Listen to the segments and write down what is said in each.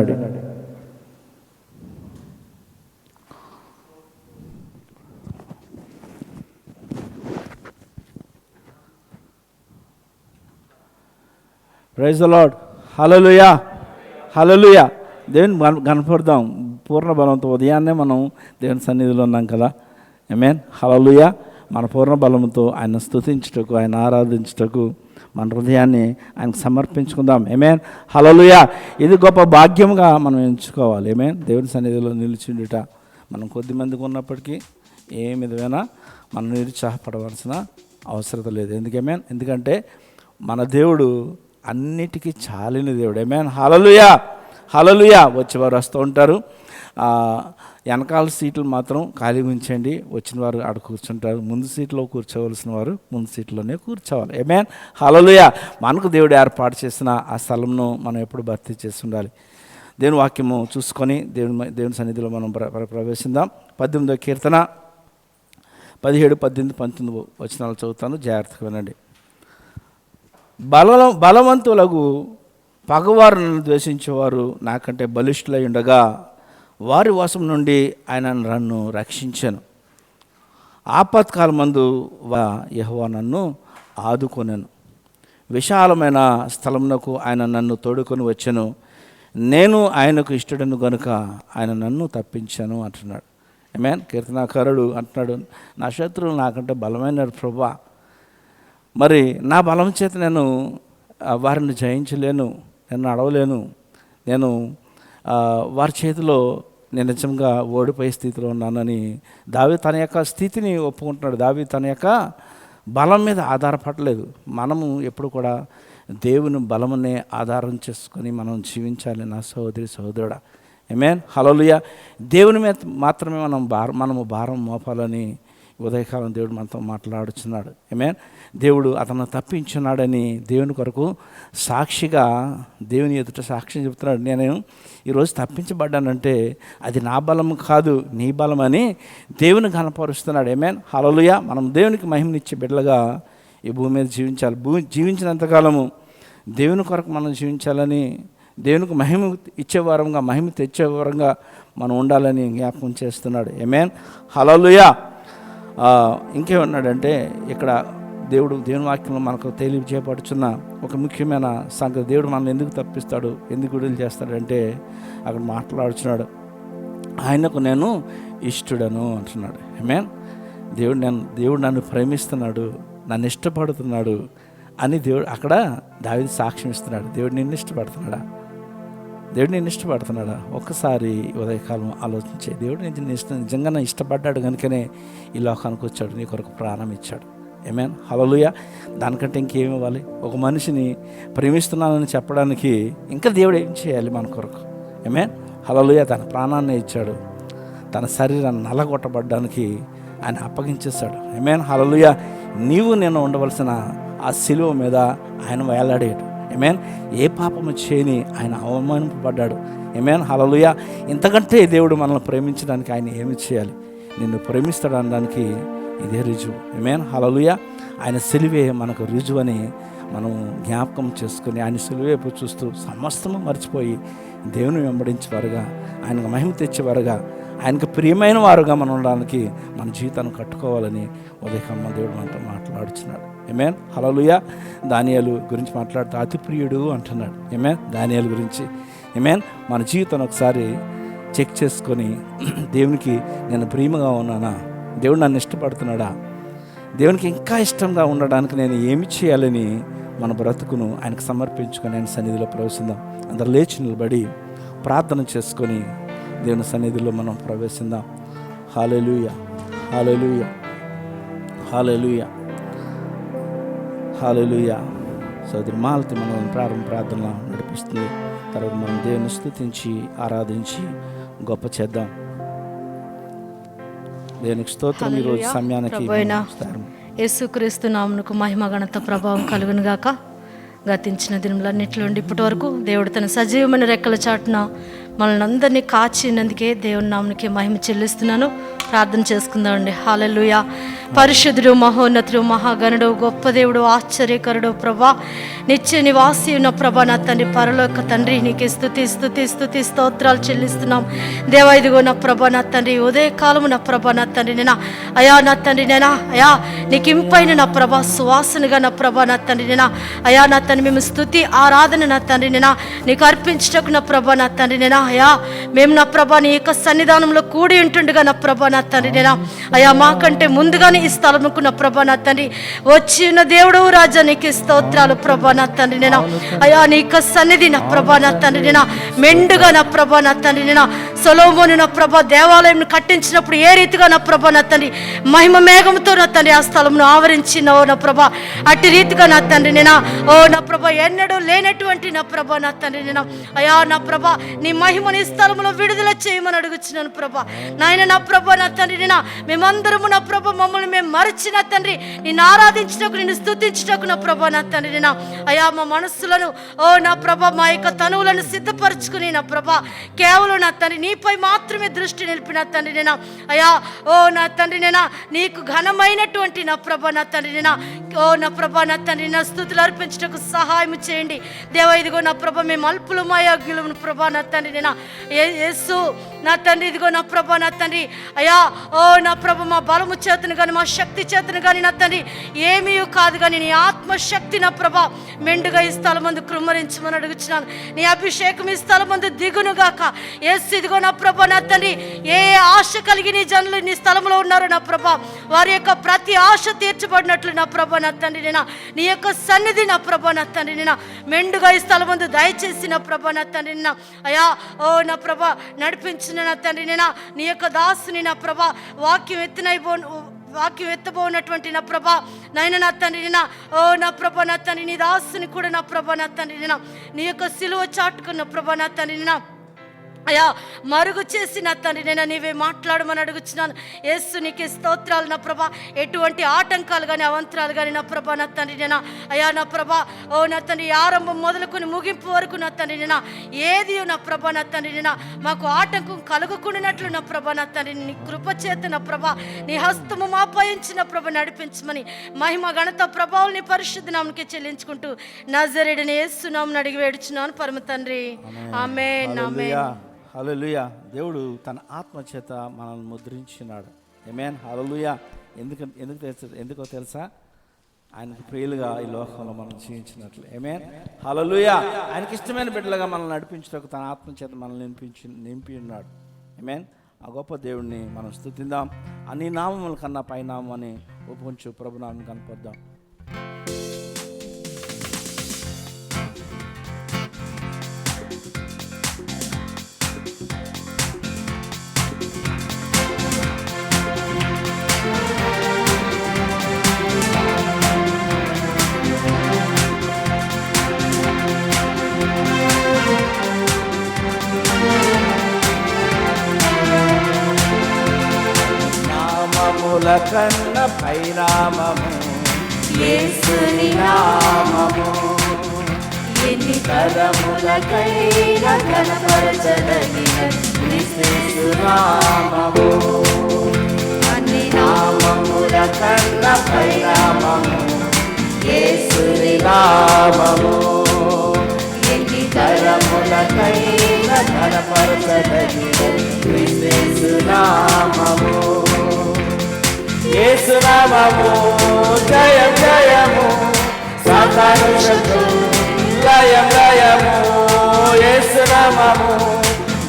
అంటున్నాడు. Praise the Lord. Hallelujah, hallelujah. దేవుని కనపడదాం పూర్ణ బలంతో. ఉదయాన్నే మనం దేవుని సన్నిధిలో ఉన్నాం కదా. ఆమేన్, హల్లెలూయా. మన పూర్ణ బలంతో ఆయన స్తుతించుటకు, ఆయన ఆరాధించుటకు మన హృదయాన్ని ఆయనకు సమర్పించుకుందాం. ఆమేన్, హల్లెలూయా. ఇది గొప్ప భాగ్యంగా మనం ఎంచుకోవాలి. ఆమేన్, దేవుని సన్నిధిలో నిలిచిండుట. మనం కొద్ది మందికి ఉన్నప్పటికీ ఏ విధమైన మనం నిరుత్సాహపడవలసిన అవసరం లేదు. ఎందుకంటే మన దేవుడు అన్నిటికీ చాలిన దేవుడు. ఆమేన్, హల్లెలూయా, హల్లెలూయా. వచ్చేవారు వస్తూ ఉంటారు. వెనకాల సీట్లు మాత్రం ఖాళీ ఉంచండి, వచ్చిన వారు ఆడ కూర్చుంటారు. ముందు సీట్లో కూర్చోవలసిన వారు ముందు సీట్లోనే కూర్చోవాలి. ఆమేన్, హల్లెలూయా. మనకు దేవుడు ఏర్పాటు చేసిన ఆ స్థలంను మనం ఎప్పుడు భర్తీ చేసి ఉండాలి. దేవుని వాక్యము చూసుకొని దేవుని సన్నిధిలో మనం ప్రవేశిద్దాం. 18వ కీర్తన 17, 18, 19 వచనాలు చదువుతాను, జాగ్రత్తగా వినండి. బలవంతులకు పగవారులను ద్వేషించేవారు నాకంటే బలిష్ఠులై ఉండగా వారి వశం నుండి ఆయన నన్ను రక్షించాను. ఆపత్కాలమందు యెహోవా నన్ను ఆదుకొనెను. విశాలమైన స్థలమునకు ఆయన నన్ను తోడుకొని వచ్చెను. నేను ఆయనకు ఇష్టడను గనుక ఆయన నన్ను తప్పించాను అంటున్నాడు. ఆమేన్. కీర్తనాకారుడు అంటున్నాడు, నా శత్రువులు నాకంటే బలమైన ప్రభువా, మరి నా బలం చేత నేను వారిని జయించలేను, నేను నడవలేను, నేను వారి చేతిలో నేను నిజంగా ఓడిపోయే స్థితిలో ఉన్నానని దావీదు తన యొక్క స్థితిని ఒప్పుకుంటున్నాడు. దావీదు తన యొక్క బలం మీద ఆధారపడలేదు. మనము ఎప్పుడు కూడా దేవుని బలమునే ఆధారం చేసుకొని మనం జీవించాలి నా సహోదరి సహోదరుడా. ఆమేన్, హల్లెలూయా. దేవుని మీద మాత్రమే మనము భారం మోపాలని ఉదయకాలం దేవుడు మనతో మాట్లాడుచున్నాడు. ఆమేన్. దేవుడు అతను తప్పించున్నాడని దేవుని కొరకు సాక్షిగా దేవుని ఎదుట సాక్ష్యం చెప్తున్నాడు. నేను ఈరోజు తప్పించబడ్డానంటే అది నా బలం కాదు, నీ బలం అని దేవుని కనపరుస్తున్నాడు. ఆమేన్, హల్లెలూయా. మనం దేవునికి మహిమనిచ్చే బిడ్డలుగా ఈ భూమి మీద జీవించాలి. జీవించినంతకాలము దేవుని కొరకు మనం జీవించాలని, దేవునికి మహిమ ఇచ్చేవారంగా, మహిమ తెచ్చేవారంగా మనం ఉండాలని జ్ఞాపకం చేస్తున్నాడు. ఆమేన్, హల్లెలూయా. ఇంకేమన్నాడంటే ఇక్కడ దేవుని వాక్యంలో మనకు తెలియజేయబడుచున్న ఒక ముఖ్యమైన సంగతి, దేవుడు మనల్ని ఎందుకు తప్పిస్తాడు, ఎందుకు విడుదల చేస్తాడంటే అక్కడ మాట్లాడుచున్నాడు, ఆయనకు నేను ఇష్టడను అంటున్నాడు. ఆమేన్. దేవుడు నన్ను ప్రేమిస్తున్నాడు, నన్ను ఇష్టపడుతున్నాడు అని దేవుడు అక్కడ దావీదు సాక్ష్యం ఇస్తున్నాడు. దేవుడు నిన్ను ఇష్టపడుతున్నాడా? దేవుడు నేను ఇష్టపడుతున్నాడా? ఒక్కసారి ఉదయకాలం ఆలోచించే. దేవుడు నిజంగా ఇష్టపడ్డాడు కనుకనే ఈ లోకానికి వచ్చాడు, నీ కొరకు ప్రాణం ఇచ్చాడు. ఆమేన్, హల్లెలూయా. దానికంటే ఇంకేమి ఇవ్వాలి? ఒక మనిషిని ప్రేమిస్తున్నానని చెప్పడానికి ఇంకా దేవుడు ఏం చేయాలి మన కొరకు? ఆమేన్, హల్లెలూయా. తన ప్రాణాన్ని ఇచ్చాడు, తన శరీరాన్ని నలగొట్టబడ్డానికి ఆయన అప్పగించేశాడు. ఆమేన్, హల్లెలూయా. నీవు నేను ఉండవలసిన ఆ శిలువ మీద ఆయన వేలాడాడు. ఆమేన్. ఏ పాపము చేయని ఆయన అవమానింపబడ్డాడు. ఆమేన్, హల్లెలూయా. ఇంతకంటే దేవుడు మనల్ని ప్రేమించడానికి ఆయన ఏమి చేయాలి? నిన్ను ప్రేమిస్తాడు అనడానికి ఇదే రుజువు. ఆమేన్, హల్లెలూయా. ఆయన సిలువే మనకు రుజువు అని మనం జ్ఞాపకం చేసుకుని ఆయన సిలువైపు చూస్తూ సమస్తము మర్చిపోయి దేవుని వెంబడించేవారుగా, ఆయనకు మహిమ తెచ్చేవారుగా, ఆయనకు ప్రియమైన వారుగా మనం ఉండడానికి మన జీవితాన్ని కట్టుకోవాలని ఉదయకాలం దేవుడు మనతో మాట్లాడుచున్నాడు. ఆమేన్, హల్లెలూయా. దానియేలు గురించి మాట్లాడుతూ అతి ప్రియుడు అంటున్నాడు. ఆమేన్, దానియేలు గురించి. ఆమేన్. మన జీవితాన్ని ఒకసారి చెక్ చేసుకొని దేవునికి నేను ప్రియమగా ఉన్నానా, దేవుడు నన్ను ఇష్టపడుతున్నాడా, దేవునికి ఇంకా ఇష్టంగా ఉండడానికి నేను ఏమి చేయాలని మన బ్రతుకును ఆయనకు సమర్పించుకొని ఆయన సన్నిధిలో ప్రవేశిద్దాం. అందరు లేచి నిలబడి ప్రార్థన చేసుకొని దేవుని సన్నిధిలో మనం ప్రవేశిద్దాం. హల్లెలూయా, హల్లెలూయా, హల్లెలూయా, హల్లెలూయా. సోదరి మాలతి మనం ప్రార్థన నడిపిస్తుంది. తర్వాత మనం దేవుని స్తుతించి ఆరాధించి గొప్ప చేద్దాం. దేవునికి స్తోత్రం. ఈ రోజు సమయానికి యేసుక్రీస్తు నామమునకు మహిమ ఘనత ప్రభావం కలుగును గాక. గతించిన దినములన్నిటిలో ఇప్పటి వరకు దేవుడు తన సజీవమైన రెక్కల చాటున మనల్ని అందరినీ కాచినందుకే దేవుని నామమునకే మహిమ చెల్లిస్తున్నాను. ప్రార్థన చేసుకుందామండి. హల్లెలూయా. పరిశుద్ధుడు, మహోన్నతుడు, మహాగణుడు, గొప్ప దేవుడు, ఆశ్చర్యకరుడు, ప్రభా, నిత్య నివాసి ఉన్న ప్రభా నా తండ్రి, పరలోక తండ్రి, నీకు స్తుతి స్తుతి స్తుతి స్తోత్రాలు చెల్లిస్తున్నాం దేవా. ఇదిగో నా ప్రభా నా తండ్రి, ఉదయకాలము నా ప్రభా నా తండ్రి నేనా అయా నా తండ్రి నేనా అయా నీకు ఇంపైన నా ప్రభా సువాసనగా నా ప్రభా నా తండ్రి నేనా అయా నా తండ్రి మేము స్తుతి ఆరాధన నా తండ్రి నేనా నీకు అర్పించటకు నా ప్రభా నా తండ్రి నేనా అయా మేము నా ప్రభా నీ యొక్క సన్నిధానంలో కూడి ఉంటుండగా నా ప్రభా నా తండ్రి నేనా అయా మాకంటే ముందుగానే ఈ స్థలముకు నా ప్రభా నా తండ్రి వచ్చి ఉన్న దేవుడు రాజా నీకు స్తోత్రాలు ప్రభా నా తండ్రి నేనా అయా నీ యొక్క సన్నిధి నా ప్రభా నా తండ్రి నేనా మెండుగా నా ప్రభా నా తండ్రి నేనా సొలొమోను నా ప్రభా దేవాలయం కట్టించినప్పుడు ఏ రీతిగా నా ప్రభా నా తండ్రి మహిమ మేఘంతో నా తండ్రి ఆ స్థలమును ఆవరించినో నా ప్రభా అట్టి రీతిగా నా తండ్రి నేనా ఓ నా ప్రభా ఎన్నడూ లేనటువంటి నా ప్రభా నా తండ్రి నేనా అయా నా ప్రభా నీ మహిమని ఈ స్థలములో విడుదల చేయమని అడుగుచున్నాను ప్రభా. నాయన నా ప్రభా నా తండ్రి నేనా మేమందరము నా ప్రభా మమ్మల్ని మేము మరచిన తండ్రి నిన్ను ఆరాధించటకు నిన్ను స్తుతించటకు నా ప్రభా నా తండ్రి నేనా అయా మా మనస్సులను ఓ నా ప్రభా మా యొక్క తనువులను సిద్ధపరచుకుని నా ప్రభా కేవలం నా తండ్రి నీపై మాత్రమే దృష్టి నిలిపిన తండ్రి నేనా అయా ఓ నా తండ్రి నేనా నీకు ఘనమైనటువంటి నా ప్రభా నా తండ్రి నేనా ఓ నా ప్రభా నా తండ్రి నా స్తుతులు అర్పించటకు సహాయం చేయండి దేవా. ఇదిగో నా ప్రభా మేము అల్పులు మాయాగ్యులము ప్రభా నా తండ్రి నేనా యేసు నా తండ్రి ఇదిగో నా ప్రభా నా తండ్రి అయా ఓ నా ప్రభా మా బలము చేతను కానీ మా శక్తి చేతను కానీ నా తండ్రి ఏమీ కాదు కానీ నీ ఆత్మశక్తి నా ప్రభా మెండుగా ఈ స్థలం మందు కృమ్మరించమని అడుగుచున్నాను. నీ అభిషేకం ఈ స్థలం మందు దిగునుగాక యేసు. ఇదిగో నా ప్రభా నా తండ్రి ఏ ఆశ కలిగి నీ జనులు నీ స్థలంలో ఉన్నారు నా ప్రభా వారి యొక్క ప్రతి ఆశ తీర్చబడినట్లు నా ప్రభా నా తండ్రి నేనా నీ యొక్క సన్నిధి నా ప్రభా నా తండ్రి నేనా మెండుగా ఈ స్థలం మందు దయచేసి నా ప్రభా నా తండ్రి నేనా అయా ఓ నా ప్రభా నడిపించిన నా తండ్రి నేనా నీ యొక్క దాసుని నా ప్రభా వాక్యం ఎత్తబోనటువంటి నా ప్రభా నాయన నా తండ్రి నా ఓ నా ప్రభా నా తండ్రి నీ దాసుని కూడా నా ప్రభా నా తండ్రి నా నీ యొక్క సిలువ చాటుకున్న ప్రభా నా తండ్రి నా అయా మరుగు చేసి నా తండ్రి నేను నీవే మాట్లాడమని అడుగుచున్నాను. యేసు నీకే స్తోత్రాలు నా ప్రభా. ఎటువంటి ఆటంకాలు కానీ అవంతరాలు కానీ నా ప్రభా నా తండ్రి నేనా అయా నా ప్రభా ఓ నా తండ్రి ఆరంభం మొదలుకొని ముగింపు వరకు నా తండ్రి నేనా ఏది నా ప్రభా నా తండ్రి నేనా మాకు ఆటంకం కలుగుకున్నట్లు నా ప్రభా నా తండ్రి నీ కృపచేత నా ప్రభా నీ హస్తము మాపయించిన ప్రభ నడిపించమని మహిమ ఘనత ప్రభావం నీ పరిశుద్ధ నామముకే చెల్లించుకుంటూ నజరేయుడైన యేసు నామమున అడిగి వేడుచున్నాను పరమ తండ్రి. ఆమేన్ ఆమేన్. హల్లెలూయా. దేవుడు తన ఆత్మ చేత మనల్ని ముద్రించినాడు. ఆమేన్. హల్లెలూయా. ఎందుకో తెలుసా? ఆయనకు ప్రియులుగా ఈ లోకంలో మనం జీవించినట్లు. ఆమేన్. హల్లెలూయా. ఆయనకి ఇష్టమైన బిడ్డలుగా మనల్ని నడిపించడానికి తన ఆత్మ చేత మనల్ని నింపి ఉన్నాడు. ఆమేన్. ఆ గొప్ప దేవుడిని మనం స్తుతిద్దాం. అన్ని నామముల కన్నా పైనామం అని ఒప్పుకొంచు ప్రభునామం కనపడదాం. కన్న పైనామము యేసుని నామము ఎన్ని తరములకైనా కనపరచదగిన క్రీస్తు నామము అన్ని నామముల కన్న పైనామము యేసుని నామము ఎన్ని తరములకైనా కనపరచదగిన క్రీస్తు నామము యేసు నామము జయం జయము సాతాను శత్రువు లయం లయము యేసు నామము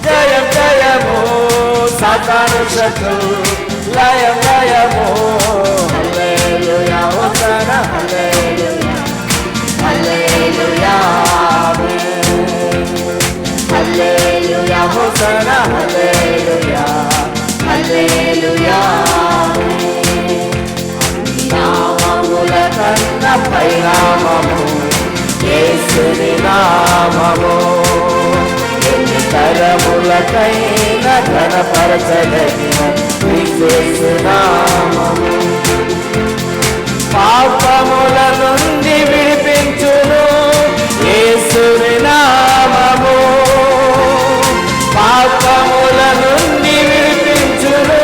జయం జయము సాతాను శత్రువు లయం లయము హల్లెలూయా హోసన్నా హల్లెలూయా హల్లెలూయా హల్లెలూయా హోసన్నా హల్లెలూయా హల్లెలూయా నామముల కన్న పైనామము యేసుని నామము ఎన్ని తరములకైనా ఘనపరచదగిన క్రీస్తు నామము పాపముల నుండి విడిపించును యేసుని నామము పాపముల నుండి విడిపించును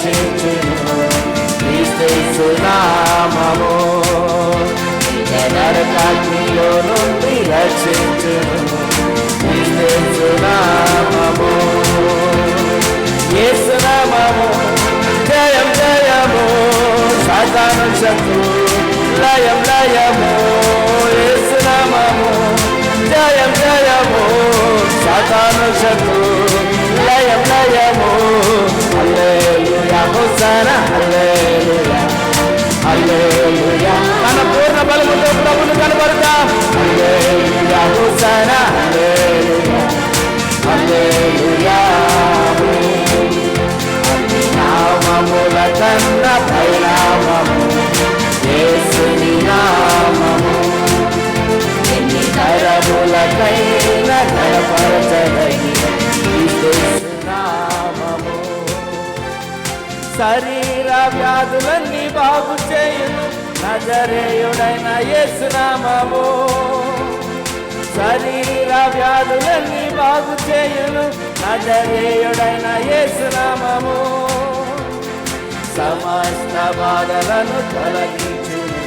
రక్షించును క్రీస్తు నామము నరకాగ్నిలో నుండి రక్షించును క్రీస్తు నామము యేసు నామము జయం జయము సాతాను శత్రు లయం లయము యేసు నామము జయం జయము సాతాను శత్రు లయం లయము హల్లెలూయా హోసన్నా హల్లెలూయా హల్లెలూయా తన పూర్ణ బలముతో ప్రభువును కనబడతాం హల్లెలూయా హోసన్నా హల్లెలూయా హల్లెలూయా అన్ని నామముల కన్నా పైనామము యేసుని నామము ఎన్ని తరములకైనా కనపరచదగిన యేసు నామము శరీర వ్యాధులన్నీ బాగు చేయును నజరేయుడైన యేసు నామము శరీర వ్యాధులన్నీ బాగు చేయును నజరేయుడైన యేసు నామము సమస్త బాధలను తొలగించును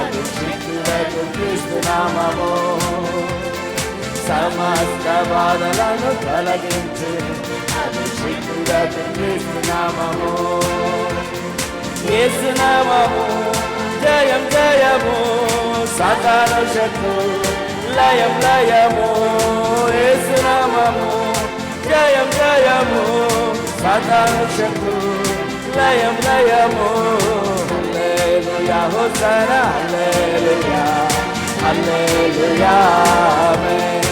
అభిషేకులకు క్రీస్తు నామము సమస్త బాధలను తొలగించును అభిషేకులకు క్రీస్తు నామము యేసు నామము జయం జయము సాతాను శత్రు లయం లయము యేసు నామము జయం జయము సాతాను శత్రు లయం లయము హల్లెలూయా హోసన్నా హల్లెలూయా హల్లెలూయా ఆమేన్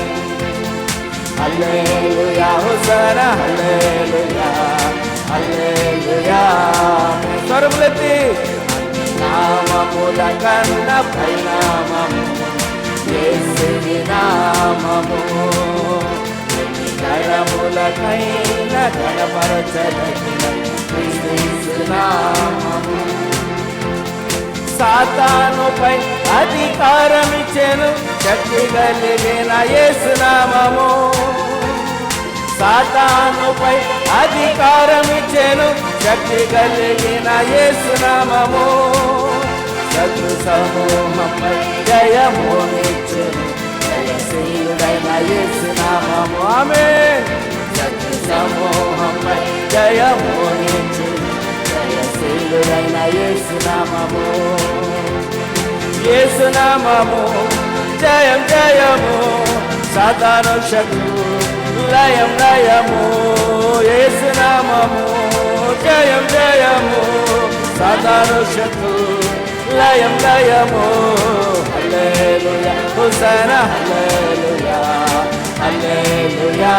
హల్లెలూయా హోసన్నా హల్లెలూయా హల్లెలూయా ఆమేన్ స్వరములెత్తి నామముల కన్నా పైనామము యేసుని నామము ఎన్ని తరములకైనా కనపరచదగిన క్రీస్తు నామము సాతానుపై అధికారమిచ్చెను శక్తి కలిగిన యేసు నామము సాతానుపై అధికారమిచ్చెను శక్తి కలిగిన యేసు నామము శత్రు సమూహంపై జయమునిచ్చెను జయశీలుడైన యేసు నామము ఆమేన్ శత్రు సమూహంపై జయమునిచ్చెను జయశీలుడైన యేసు నామము యేసు నామము జయం జయము సాతాను శత్రు లయం లయము యేసు నామము జయం జయము సాతాను శత్రు లయం లయము హల్లెలూయా హోసన్నా హల్లెలూయా హల్లెలూయా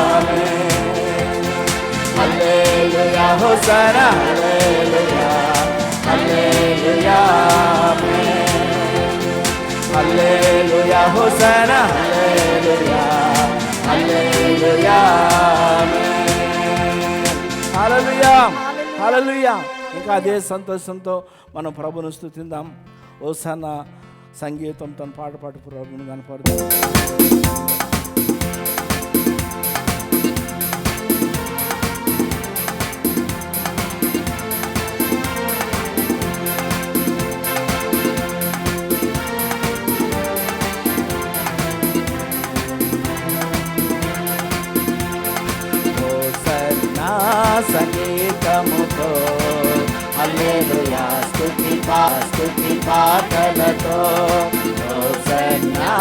ఆమేన్ హల్లెలూయా హోసన్నా హల్లెలూయా హల్లెలూయా ఆమేన్ హల్లెలూయా హోసన్నా హల్లెలూయా హల్లెలూయా ఆమేన్ హల్లెలూయా హల్లెలూయా ఇంకా అదే సంతోషంతో మనం ప్రభువును స్తుతిద్దాం హోసన్నా సంగీతంతో పాట పాడు ప్రభువును కనపడతాం సంగీతముతో హల్లెలూయా స్తుతి పాటలతో హోసన్నా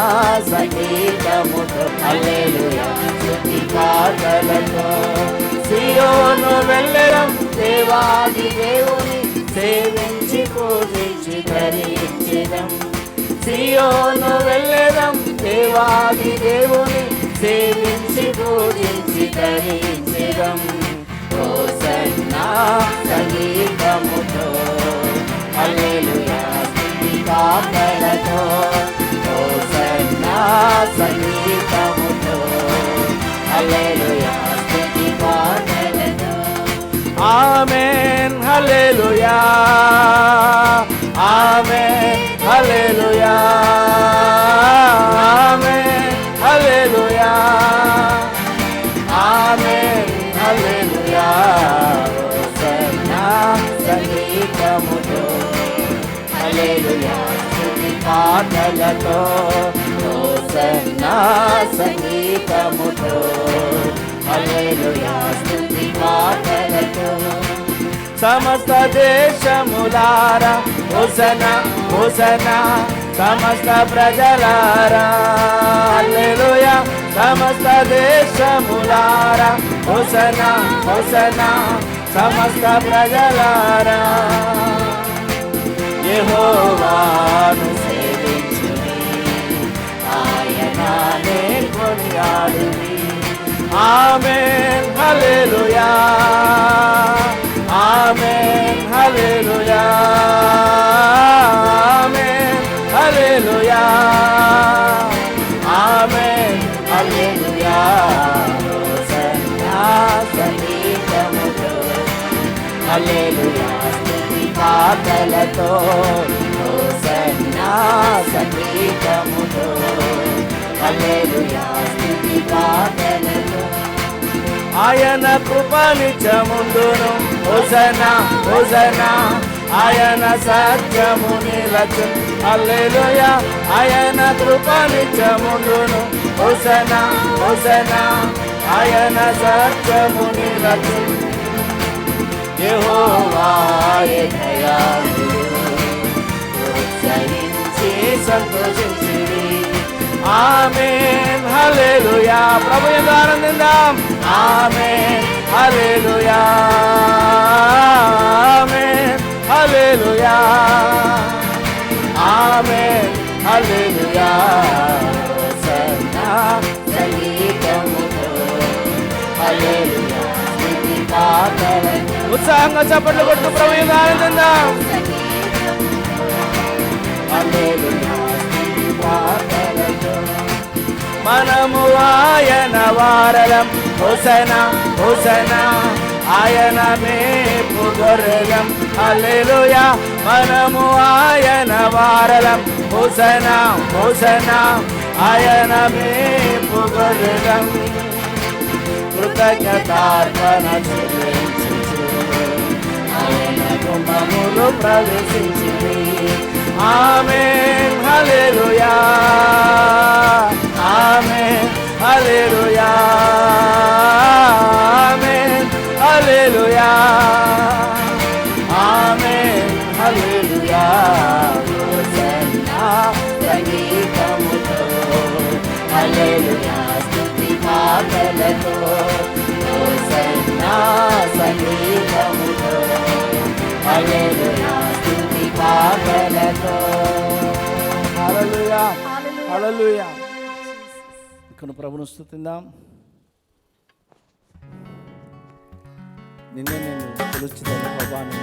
సంగీతముతో హల్లెలూయా స్తుతి పాటలతో సియోను వెళ్ళెదం దేవాది దేవుని సేవించి పూజించి ధరించెదం సియోను వెళ్ళెదం దేవాది దేవుని సేవించి పూజించి ధరించెదం హోసన్నా సంగీతముతో హల్లెలూయా స్తుతి పాటలతో హోసన్నా సంగీతముతో హల్లెలూయా స్తుతి పాటలతో ఆమేన్ హల్లెలూయా ఆమేన్ హల్లెలూయా ఆమేన్ హల్లెలూయా ఆమేన్ హల్లెలూయా హోసన్నా పాటలతో హోసన్నా సంగీతముతో హల్లెలూయా స్తుతి పాటలతో సమస్త దేశములారా హోసన్నా హోసన్నా సమస్త ప్రజలారా హల్లెలూయా సమస్త దేశములారా హోసన్నా హోసన్నా సమస్త ప్రజలారా యెహోవాను సేవించుడి ఆయననే కొనియాడుడి ఆమేన్ హల్లెలూయా ఆమేన్ హల్లెలూయా ఆమేన్ హల్లెలూయా ఆమేన్ హల్లెలూయా హోసన్నా సంగీతముతో హల్లెలూయా స్తుతి పాటలతో హోసన్నా సంగీతముతో హల్లెలూయా స్తుతి పాటలతో ఆయన కృపనిత్యముందును హోసన్నా హోసన్నా ఆయన సత్యము నిలచు హల్లెలూయా ఆయన కృపనిత్యముందును హోసన్నా హోసన్నా ఆయన సత్యము నిలచు యెహోవాయే దయాళుడు ప్రోత్సహించి సంతోషించిరి ఆమేన్ హల్లెలూయా ప్రభు యందు ఆనందిద్దాం ఆమేన్ హల్లెలూయా ఆమేన్ హల్లెలూయా ఆమేన్ హల్లెలూయా హోసన్నా సంగీతముతో హల్లెలూయా స్తుతి పాటలతో ఉత్సాహంగా చప్పట్లు కొడుతూ ప్రభు యందు ఆనందిద్దాం హల్లెలూయా స్తుతి పాటలతో మనము ఆయన వారలం హోసన్నా హోసన్నా ఆయన మేపు గొర్రెలం హల్లెలూయా మనము ఆయన వారలం హోసన్నా హోసన్నా ఆయన మేపు గొర్రెలం కృతజ్ఞతార్పణ చెల్లించుచు ఆయన గుమ్మములు ప్రవేశించిరి ఆమేన్ హల్లెలూయా ఆమేన్ హల్లెలూయా ఆమేన్ హల్లెలూయా ఆమేన్ హల్లెలూయా హోసన్నా సంగీతముతో హల్లెలూయా స్తుతి పాటలతో హోసన్నా సంగీతముతో హల్లెలూయా స్తుతి పాటలతో హల్లెలూయా హల్లెలూయా ఇక్కడ ప్రభువును స్తుతిద్దాం నిన్నే నేను కొలుచుదాం ప్రభాని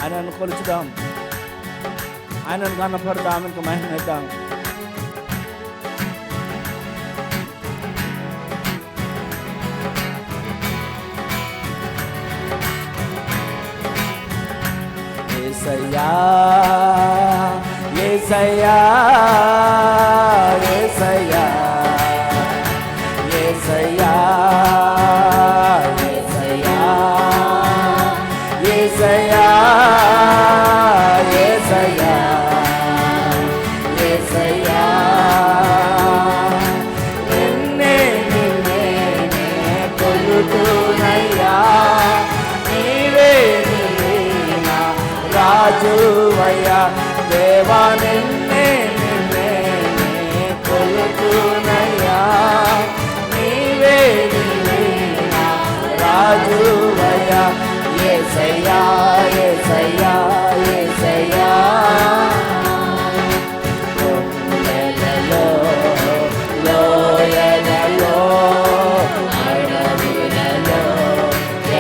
ఆయనను కొలుచుదాం ఆయనను కనపడదాం ఆయనకు మహిమిద్దాం యేసయ్యా యేసయ్యా యేసయ్యా యేసయ్యా యేసయ్యా యేసయ్యా యేసయ్యా యేసయ్యా నిన్నే నిన్నే కొలుతునయ్యా నీవే నీవే నా రాజువయ్యా దేవా నిన్నే నిన్నే కొలుతునయ్యా నీవే నీవే నా రాజువయ్యా యేసయ్యా యేసయ్యా యేసయ్యా కొండలలో లోయలలో అడవులలో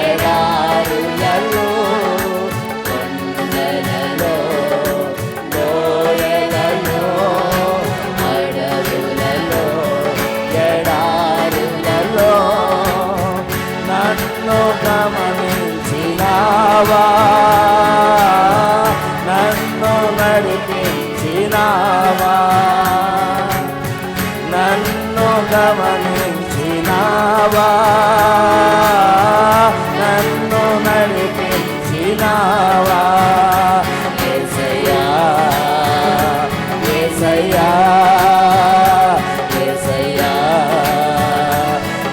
ఎడారులలో కొండలలో లోయలలో అడవులలో ఎడారులలో నన్ను గమనించినావా నన్ను నడిపించినావా నన్ను గమనించినావా నన్ను నడిపించినావా యేసయ్యా యేసయ్యా యేసయ్యా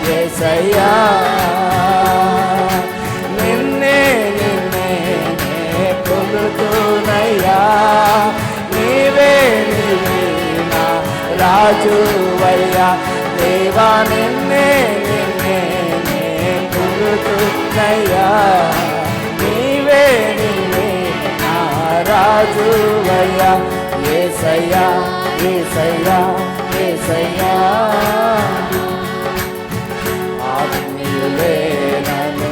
యేసయ్యా నిన్నే నిన్నే కొలుతునయ్యా నీవే నీవే నా రాజువయ్యా దేవా నిన్నే నిన్నే కొలుతునయ్యా నీవే నీవే నా రాజువయ్యా యేసయ్యా యేసయ్యా యేసయ్యా ఆత్మీయులే నన్ను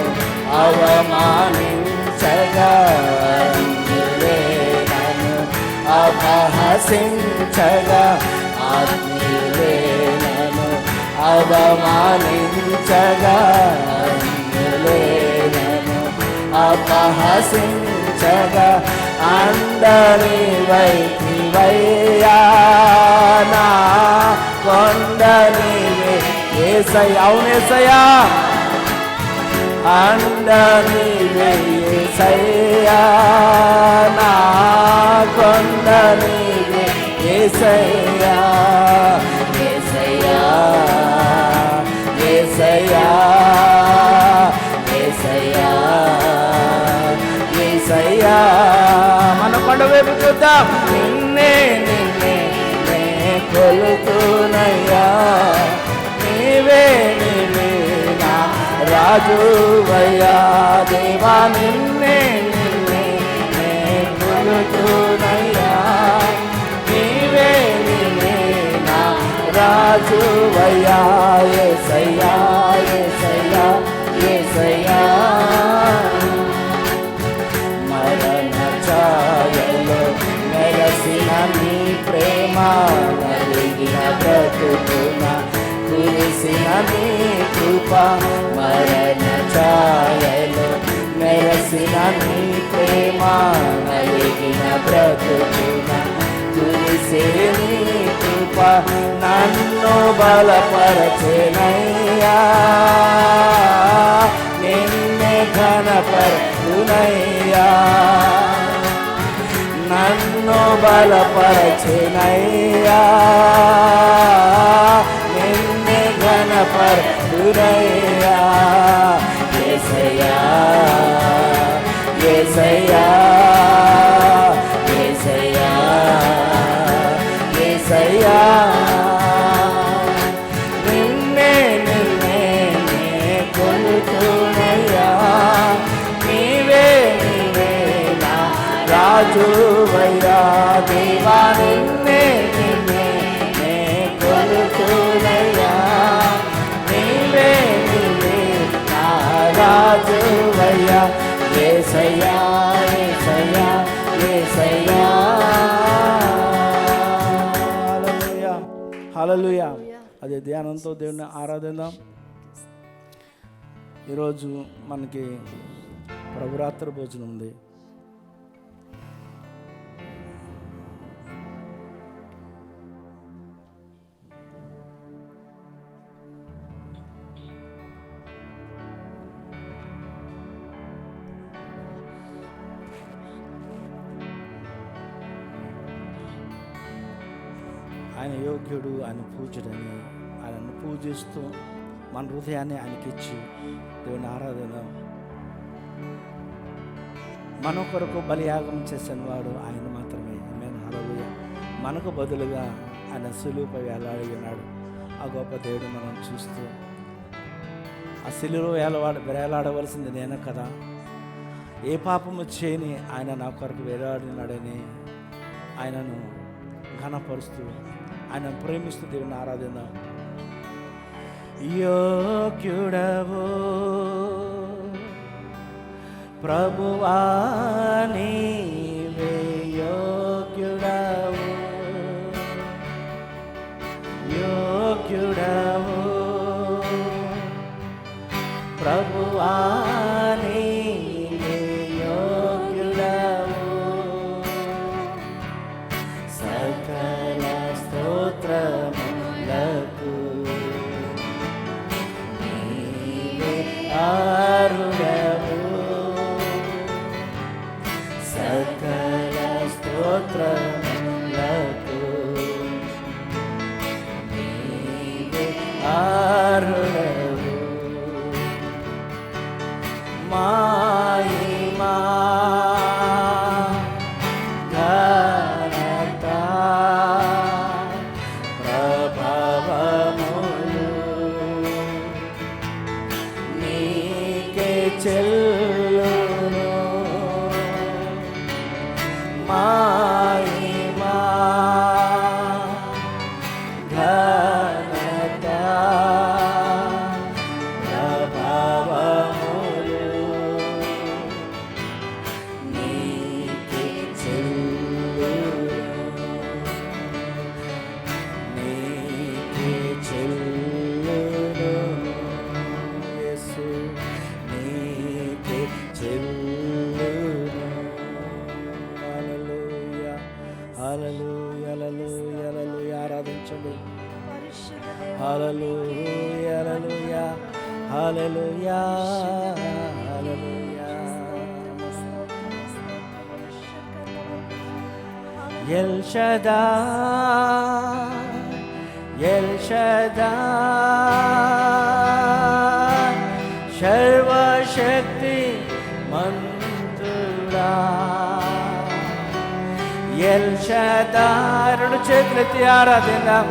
అవమానించగా ఆత్మీయులే నన్ను అపహసించగా ఆత్మీయులే నన్ను అవమానించగా ఆత్మీయులే నన్ను అపహసించగా అందరి వైవయ్యా నా కొండనివే యేసయ్యా అవును యేసయ్యా అందరివే యేసయ్యా నా కొండనివే యేసయ్యా యేసయ్యా యేసయ్యా యేసయ్యా యేసయ్యా మన కొండ వైపు చూద్దాం నిన్నే నిన్నే నే కొలుతునయ్యా నీవే నీవే నా రాజువయ్యా దేవా నిన్నే నిన్నే నే కొలుతునయ్యా నీవే నీవే నా రాజువయ్యా యేసయ్యా యేసయ్యా యేసయ్యా మరణ ఛాయలో మెరసిన నీ ప్రేమ నలిగిన బ్రతుకున కురిసిన నీ కృప మరణ ఛాయలో మెరసిన నీ ప్రేమ నలిగిన బ్రతుకున కురిసే నీ కృప నన్ను బలపరచెనయ్యా నిన్నే ఘనపరచునయ్యా నన్ను బలపరచెనయ్యా నిన్నే ఘనపరచునయ్యా యేసయ్యా యేసయ్యా యేసయ్యా యేసయ్యా నిన్నే నిన్నే నే కొలుతునయ్యా నీవే నీవే నా రాజువయ్యా దేవా నిన్నే నిన్నే నే కొలుతునయ్యా నీవే నీవే నా రాజువయ్యా యేసయ్యా యేసయ్యా యేసయ్యా హల్లెలూయా హల్లెలూయా అదే ధ్యానంతో దేవుని ఆరాధిద్దాం. ఈరోజు మనకి ప్రభురాత్రి భోజనం ఉంది. ఆయన యోగ్యుడు, ఆయన పూజ్యుడని ఆయనను పూజిస్తూ మన హృదయాన్ని ఆయనకిచ్చి దేవుని ఆరాధన మన కొరకు బలియాగం చేసిన వాడు ఆయన మాత్రమే. హల్లెలూయా. మనకు బదులుగా ఆయన సిలువపై వేలాడి ఉన్నాడు. ఆ గొప్ప దేవుడు మనం చూస్తూ ఆ సిలువలో వేలాడవలసింది నేను కదా, ఏ పాపము చేయని ఆయన నా కొరకు వేలాడినాడని ఆయనను ఘనపరుస్తూ ఆయన ప్రేమిస్తూ దేవుని ఆరాధిద్దాం. యోగ్యుడవో ప్రభువా నీవే యోగ్యుడవో యోగ్యుడవో ప్రభువా నీవే యోగ్యుడవో సకల స్తోత్రములకు నీవే అర్హుడవు. ఆరాధించండి. హల్లెలూయా హల్లెలూయా హల్లెలూయా హల్లెలూయా. ఎల్ షదాయ్ ఎల్ షదాయ్ సర్వశక్తి మంతుడా. ఎల్ షదాయ్ రెండు చేతులెత్తి ఆరాధిద్దాం.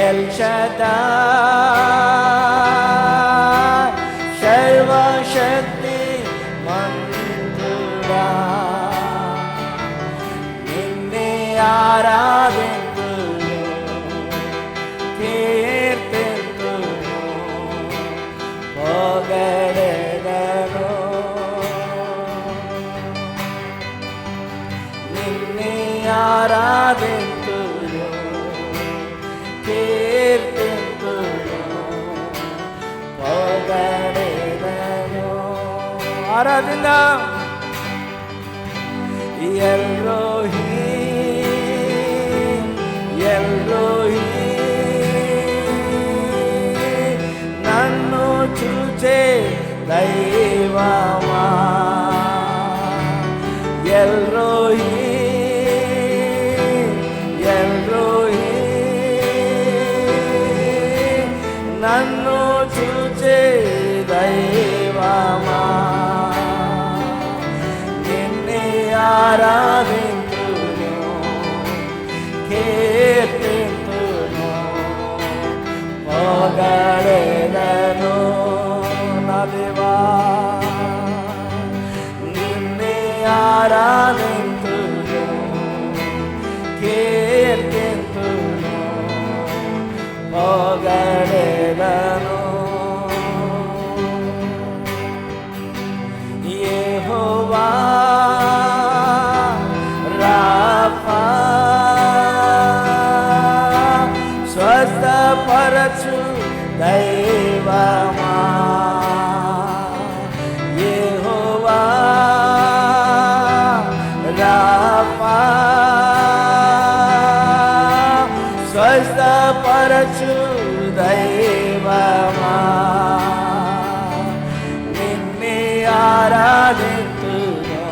ఎల్ షదాయ్ సర్వశక్తి మంతుడా. నిన్నే ఆరాధింతును కీర్తింతును పొగడెదను. నిన్నే ఆరాధింతును కీర్తింతును పొగడెదను. ఆరాధిద్దాం. ఎల్రోహీం ఎల్రోహీం నన్ను చూచే దైవమా. ఎల్రోహీం ఎల్రోహీం నన్ను చూచే దైవమా. నిన్నే ఆరాధింతును కీర్తింతును పొగడెదను. నా దేవా నిన్నే ఆరాధింతును కీర్తింతును పొగడెదను. యెహోవా రాఫా స్వస్థపరచు దైవమా. యెహోవా రాఫా స్వస్థపరచు దైవమా. నిన్నే ఆరాధింతును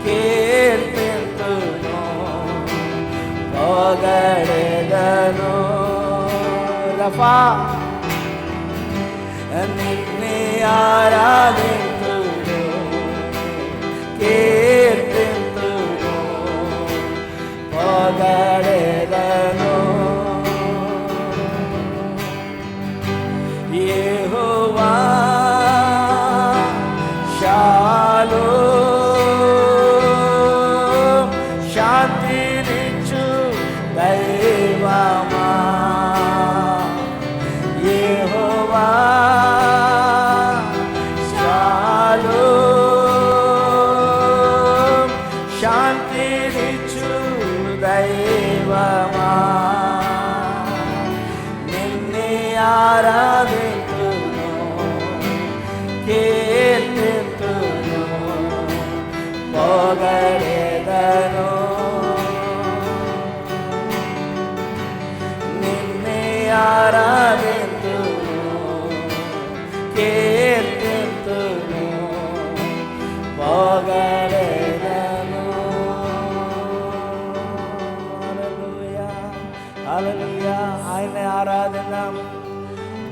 కీర్తింతును పొగడెదను. రఫా నిన్నే ఆరాధింతును కీర్తింతును పొగడెదను. యెహోవా షాలోమ్ శాంతినిచ్చు దైవమా. యెహోవా షాలోమ్ శాంతినిచ్చు దైవమా. నిన్నే ఆరాధింతును కీర్తింతును పొగడెదను. నిన్నే ఆరాధింతును కీర్తింతును పొగడెదను. హల్లెలూయా హల్లెలూయా. ఆయన్ని ఆరాధిద్దాం.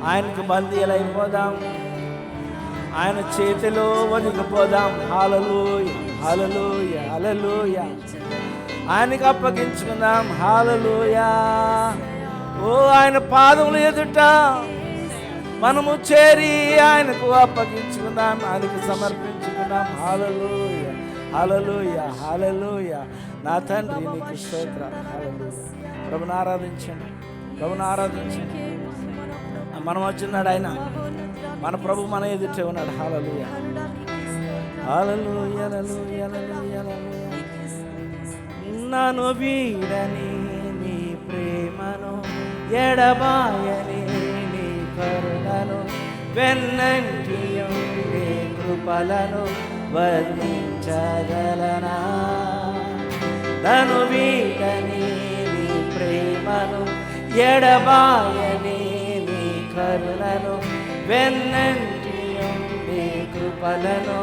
ఆయనకు బందీలైపోదాం. ఆయన చేతిలో వదిలిపోదాం. హల్లెలూయా హల్లెలూయా హల్లెలూయా. ఆయనకు అప్పగించుకుందాం. హల్లెలూయా. ఓ ఆయన పాదములు ఎదుట మనము చేరి ఆయనకు అప్పగించుకుందాం. ఆయనకు సమర్పించుకుందాం. హల్లెలూయా హల్లెలూయా హల్లెలూయా. నా తండ్రి నీకు స్తోత్రాలు. హల్లెలూయా. ప్రభుని ఆరాధించండి. ప్రభుని ఆరాధించండి. మనం వచ్చినాడు ఆయన. మన ప్రభు మన ఎదుటే ఉన్నాడు. హల్లెలూయా హల్లెలూయా హల్లెలూయా హల్లెలూయా హల్లెలూయా. నన్ను వీడని నీ ప్రేమను ఎడబాయని నీ కరుణను వెన్నంటియు నీ కృపలను వర్ణించగలనా. నన్ను వీడని నీ ప్రేమను ఎడబాయని నీ కరుణను వెన్నంటి ఉండి కృపలను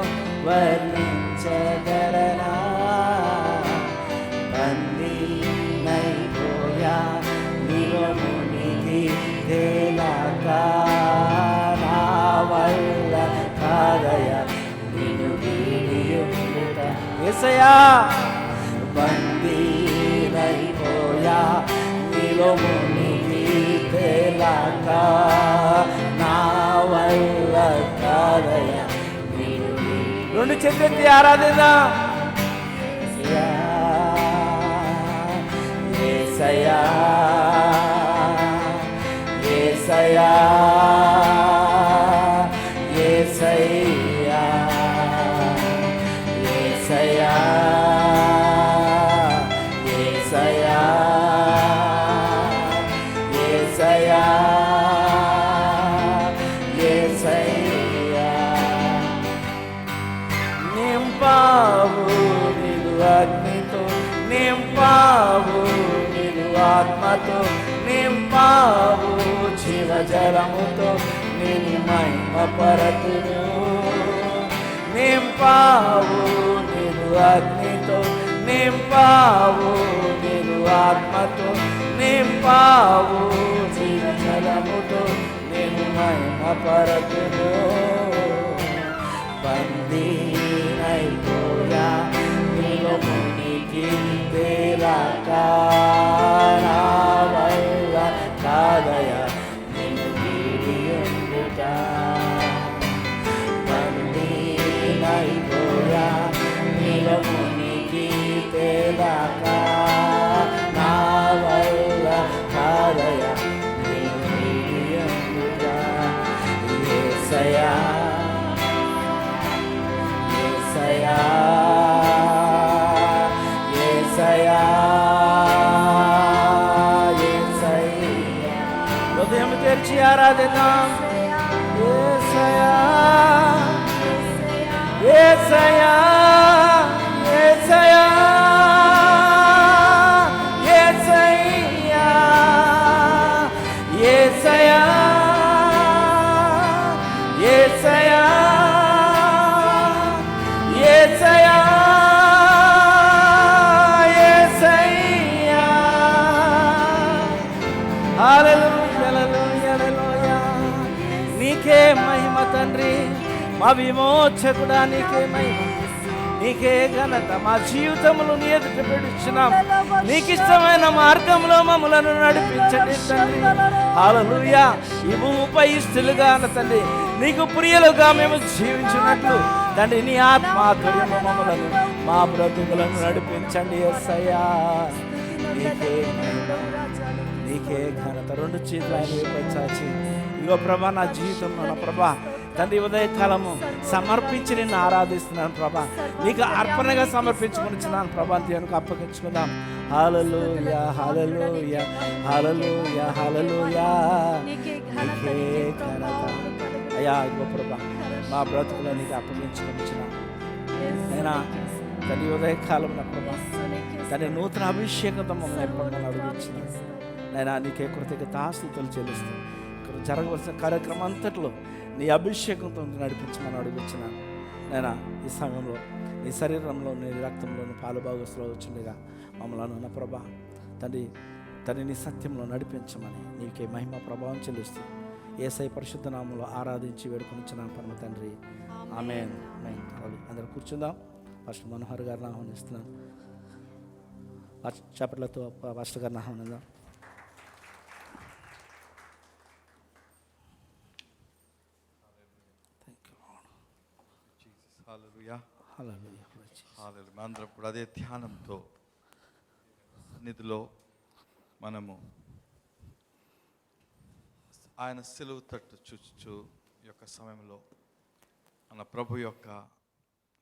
వర్ణించగలనా బందీనైపోయా నిరమునిగి తేలాగా నా వల్ల కాదయ నిన్ను వీడియుట యేసయ్యా బందీనైపోయా నిరమునిగి తేలాగా నా వల్ల కాదయ రెండు చేతులెత్తి ఆరాధిద్దాం యేసయ్యా యేసయ్యా యేసయ్యా యేసయ్యా యేసయ్యా యేసయ్యా యేసయ్యా నింపావు నిలు అగ్నితో నింపావు నిలు ఆత్మతో నింపావు జీవజలముతో నిన్ను మహిమపరతును నింపావు నిలు అగ్నితో నింపావు నిలు ఆత్మతో నింపావు జీవజలముతో నిన్ను మహిమపరతును బందీనైపోయా నీలో మునిగి తేలాగా నా వల్ల కాదయ నిన్ను వీడియుట బందీనైపోయా నీలో మునిగి తేలాగా నా వల్ల కాదయ నిన్ను వీడియుట యేసయ్యా యేసయ్యా యేసయ్యా యేసయ్యా హృదయం తెరిచి ఆరాధిద్దాం యేసయ్యా యేసయ్యా యేసయ్యా యేసయ్యా యేసయ్యా యేసయ్యా యేసయ్యా యేసయ్యా హల్లెలూయా హల్లెలూయా హల్లెలూయా నీకే మహిమ తండ్రి మా విమోచకుడా నీకే మహిమ నీకే ఘనత మా జీవితములు నీ ఎదుట పెడుచున్నాం నీకు ఇష్టమైన మార్గంలో మమ్మలను నడిపించండి తండ్రి హల్లెలూయా ఈ భూమిపై స్థిలుగా తండ్రి నీకు ప్రియులుగా మేము జీవించినట్లు తండ్రి నీ ఆత్మాతుర్యము మమ్మలను మా బ్రతుకులను నడిపించండి యేసయ్యా నీకే మహిమ, నీకే ఘనత రెండు చేతులు ఆయన వైపు చాచి ఇగో ప్రభా నా జీవితంలో నా ప్రభా తండ్రి ఉదయకాలము సమర్పించి నిన్ను ఆరాధిస్తున్నాను ప్రభా నీకు అర్పణగా సమర్పించుకునిచ్చినాను ప్రభా దేవునికి అప్పగించుకుందాం హల్లెలూయా హల్లెలూయా హల్లెలూయా హల్లెలూయా నీకే ఘనత అయ్యా ఇగో ప్రభా మా బ్రతుకులో నీకు అప్పగించుకునిచ్చినాను అయినా తండ్రి ఉదయకాలం నా ప్రభా తండ్రి నూతన అభిషేకంతో మమ్మల్ని ఎప్పుడు అడుగుతున్నాను నేను నీకే కృతజ్ఞతాస్తుతులు చెల్లిస్తాను ఇక్కడ జరగవలసిన కార్యక్రమం అంతట్లో నీ అభిషేకంతో నడిపించమని అడుగుతున్నాను నేను ఈ సమయంలో నీ శరీరంలో నీ రక్తంలోని పాలుభాగస్లో వచ్చిందిగా మమ్మల్ని నా ప్రభా తండ్రి నీ సత్యంలో నడిపించమని నీకే మహిమ ప్రభావం చెల్లిస్తూ యేసయ్య పరిశుద్ధ నామములో ఆరాధించి వేడుకొనిచ్చున్నాను పరమ తండ్రి ఆమేన్ ఆమేన్. అందరూ కూర్చుందాం. ఫస్ట్ మనోహర్ గారిని ఆహ్వానిస్తున్నాను. చప్పట్లతో ఫస్ట్ గారిని ఆహ్వానిద్దాం. హల్లెలూయా హల్లెలూయా. హల్లెలూయా. అందరం కూడా అదే ధ్యానంతో సన్నిధిలో మనము ఆయన సిలువ తట్టు చూచు యొక్క సమయంలో మన ప్రభు యొక్క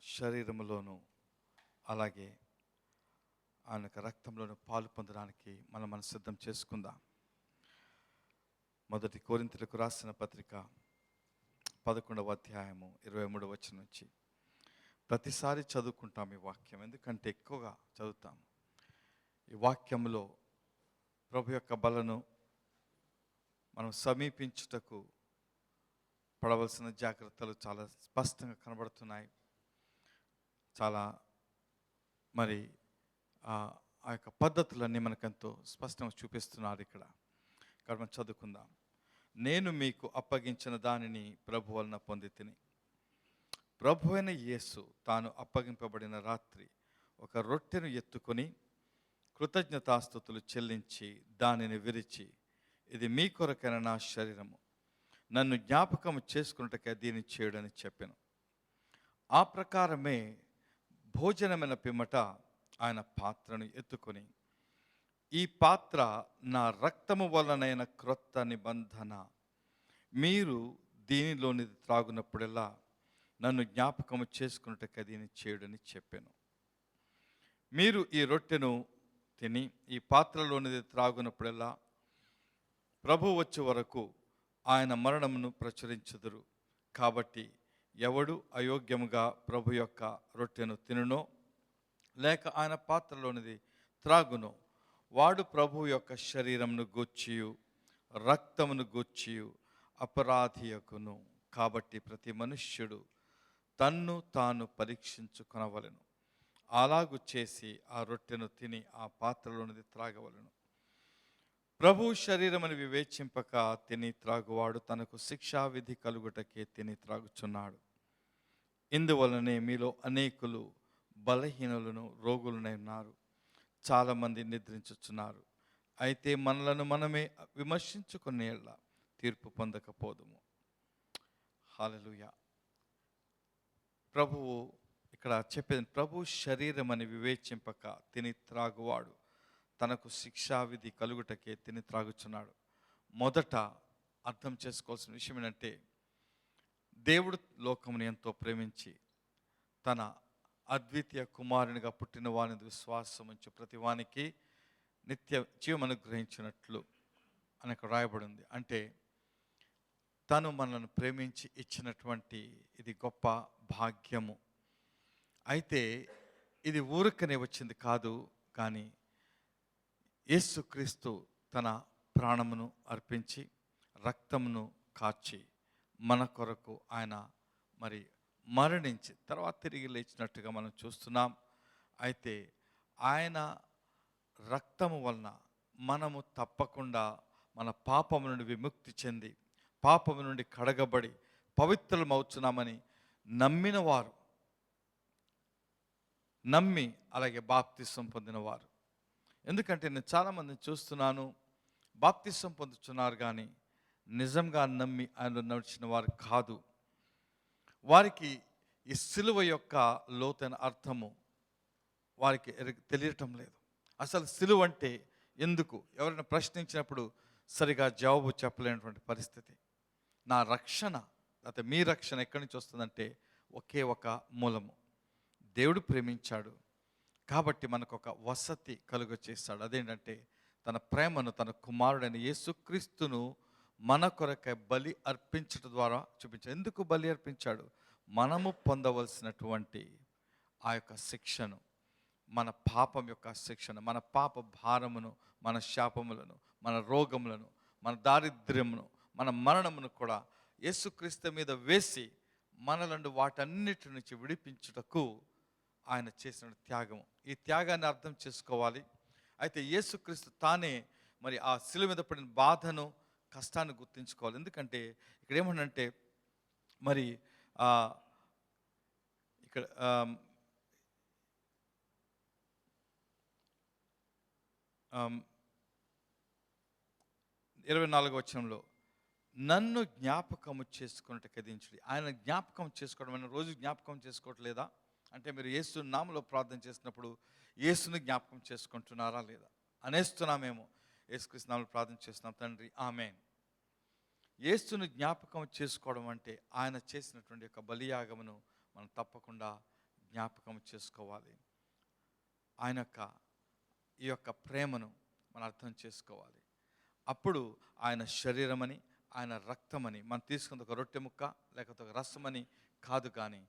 శరీరములోను అలాగే ఆయన యొక్క రక్తంలోను పాలు పొందడానికి మనం సిద్ధం చేసుకుందాం. మొదటి కొరింథీయులకు రాసిన పత్రిక 11వ అధ్యాయము 23వ వచనం నుంచి ప్రతిసారి చదువుకుంటాం ఈ వాక్యం, ఎందుకంటే ఎక్కువగా చదువుతాం. ఈ వాక్యంలో ప్రభు యొక్క బలను మనం సమీపించుటకు పడవలసిన జాగ్రత్తలు చాలా స్పష్టంగా కనబడుతున్నాయి. చాలా మరి ఆ యొక్క పద్ధతులన్నీ మనకెంతో స్పష్టంగా చూపిస్తున్నారు ఇక్కడ. ఇక్కడ మనం చదువుకుందాం. నేను మీకు అప్పగించిన దానిని ప్రభు వలన పొంది తిని, ప్రభు అయిన యేసు తాను అప్పగింపబడిన రాత్రి ఒక రొట్టెను ఎత్తుకొని కృతజ్ఞతాస్తుతులు చెల్లించి దానిని విరిచి, ఇది మీ కొరకైన నా శరీరము, నన్ను జ్ఞాపకం చేసుకున్నట్టుగా దీన్ని చేయడని చెప్పాను. ఆ ప్రకారమే భోజనమైన పిమ్మట ఆయన పాత్రను ఎత్తుకొని, ఈ పాత్ర నా రక్తము వలనైన క్రొత్త నిబంధన, మీరు దీనిలోనిది త్రాగునప్పుడల్లా నన్ను జ్ఞాపకము చేసుకున్నట్టుగా దీన్ని చేయడని చెప్పాను. మీరు ఈ రొట్టెను తిని ఈ పాత్రలోనిది త్రాగునప్పుడల్లా ప్రభు వచ్చే వరకు ఆయన మరణమును ప్రచురించుదురు. కాబట్టి ఎవడు అయోగ్యముగా ప్రభు యొక్క రొట్టెను తినునో లేక ఆయన పాత్రలోనిది త్రాగునో వాడు ప్రభు యొక్క శరీరమును గూర్చియు రక్తమును గూర్చియు అపరాధియకును. కాబట్టి ప్రతి మనుష్యుడు తన్ను తాను పరీక్షించుకొనవలెను. అలాగు చేసి ఆ రొట్టెను తిని ఆ పాత్రలోనిది త్రాగవలెను. ప్రభు శరీరమని వివేచింపక తిని త్రాగువాడు తనకు శిక్షావిధి కలుగుటకే తిని త్రాగుచున్నాడు. ఇందువలనే మీలో అనేకులు బలహీనులను రోగులనై ఉన్నారు, చాలామంది నిద్రించుచున్నారు. అయితే మనలను మనమే విమర్శించుకునేలా తీర్పు పొందకపోదుము. హల్లెలూయా. ప్రభువు ఇక్కడ చెప్పేది, ప్రభు శరీరం అని వివేచింపక తిని త్రాగువాడు తనకు శిక్షావిధి కలుగుటకే తిని త్రాగుచున్నాడు. మొదట అర్థం చేసుకోవాల్సిన విషయం ఏంటంటే, దేవుడు లోకముని ఎంతో ప్రేమించి తన అద్వితీయ కుమారునిగా పుట్టిన వాని విశ్వాసం ఉంచి ప్రతి వానికి నిత్య జీవం అనుగ్రహించినట్లు అనకు రాయబడి ఉంది. అంటే తను మనల్ని ప్రేమించి ఇచ్చినటువంటి ఇది గొప్ప భాగ్యము. అయితే ఇది ఊరికనే వచ్చింది కాదు, కానీ యేసుక్రీస్తు తన ప్రాణమును అర్పించి రక్తమును కార్చి మన కొరకు ఆయన మరి మరణించి తర్వాత తిరిగి లేచినట్టుగా మనం చూస్తున్నాం. అయితే ఆయన రక్తము వలన మనము తప్పకుండా మన పాపము నుండి విముక్తి చెంది పాపము నుండి కడగబడి పవిత్రమవుతున్నామని నమ్మి అలాగే బాప్తిసం పొందినవారు. ఎందుకంటే నేను చాలామందిని చూస్తున్నాను, బాప్తిసం పొందుతున్నారు కానీ నిజంగా నమ్మి ఆయన నడిచిన వారు కాదు. వారికి ఈ సిలువ యొక్క లోతైన అర్థము వారికి తెలియటం లేదు. అసలు సిలువ అంటే ఎందుకు ఎవరైనా ప్రశ్నించినప్పుడు సరిగా జవాబు చెప్పలేనటువంటి పరిస్థితి. నా రక్షణ లేకపోతే మీ రక్షణ ఎక్కడి నుంచి వస్తుందంటే ఒకే ఒక మూలము, దేవుడు ప్రేమించాడు కాబట్టి మనకు ఒక వసతి కలుగ చేస్తాడు. అదేంటంటే తన ప్రేమను తన కుమారుడైన యేసుక్రీస్తును మన కొరకై బలి అర్పించడం ద్వారా చూపించాడు. ఎందుకు బలి అర్పించాడు? మనము పొందవలసినటువంటి ఆ యొక్క శిక్షను, మన పాపం యొక్క శిక్షను, మన పాప భారమును, మన శాపములను, మన రోగములను, మన దారిద్ర్యమును, మన మరణమును కూడా యేసుక్రీస్తు మీద వేసి మనలను వాటన్నిటి నుంచి విడిపించుటకు ఆయన చేసిన త్యాగము. ఈ త్యాగాన్ని అర్థం చేసుకోవాలి. అయితే యేసుక్రీస్తు తానే మరి ఆ శిలువ మీద పడిన బాధను, కష్టాన్ని గుర్తించుకోవాలి. ఎందుకంటే ఇక్కడ ఏమనంటే మరి ఇక్కడ 24వ వచనంలో నన్ను జ్ఞాపకము చేసుకున్నట్టు కదించుడి. ఆయన జ్ఞాపకం చేసుకోవడం అనే రోజు జ్ఞాపకం చేసుకోవట్లేదా? అంటే మీరు యేసు నామములో ప్రార్థన చేసినప్పుడు యేసుని జ్ఞాపకం చేసుకుంటున్నారా లేదా? అనేస్తున్నామేమో. యేసుక్రీస్తు నామములో ప్రార్థన చేస్తున్నాం తండ్రి ఆమేన్. యేసుని జ్ఞాపకం చేసుకోవడం అంటే ఆయన చేసినటువంటి యొక్క బలియాగమును మనం తప్పకుండా జ్ఞాపకం చేసుకోవాలి. ఆయన యొక్క ఈ యొక్క ప్రేమను మనం అర్థం చేసుకోవాలి. అప్పుడు ఆయన శరీరమని, ఆయన రక్తమని మనం తీసుకున్న ఒక రొట్టె ముక్క లేకపోతే ఒక రసమని కాదు, కానీ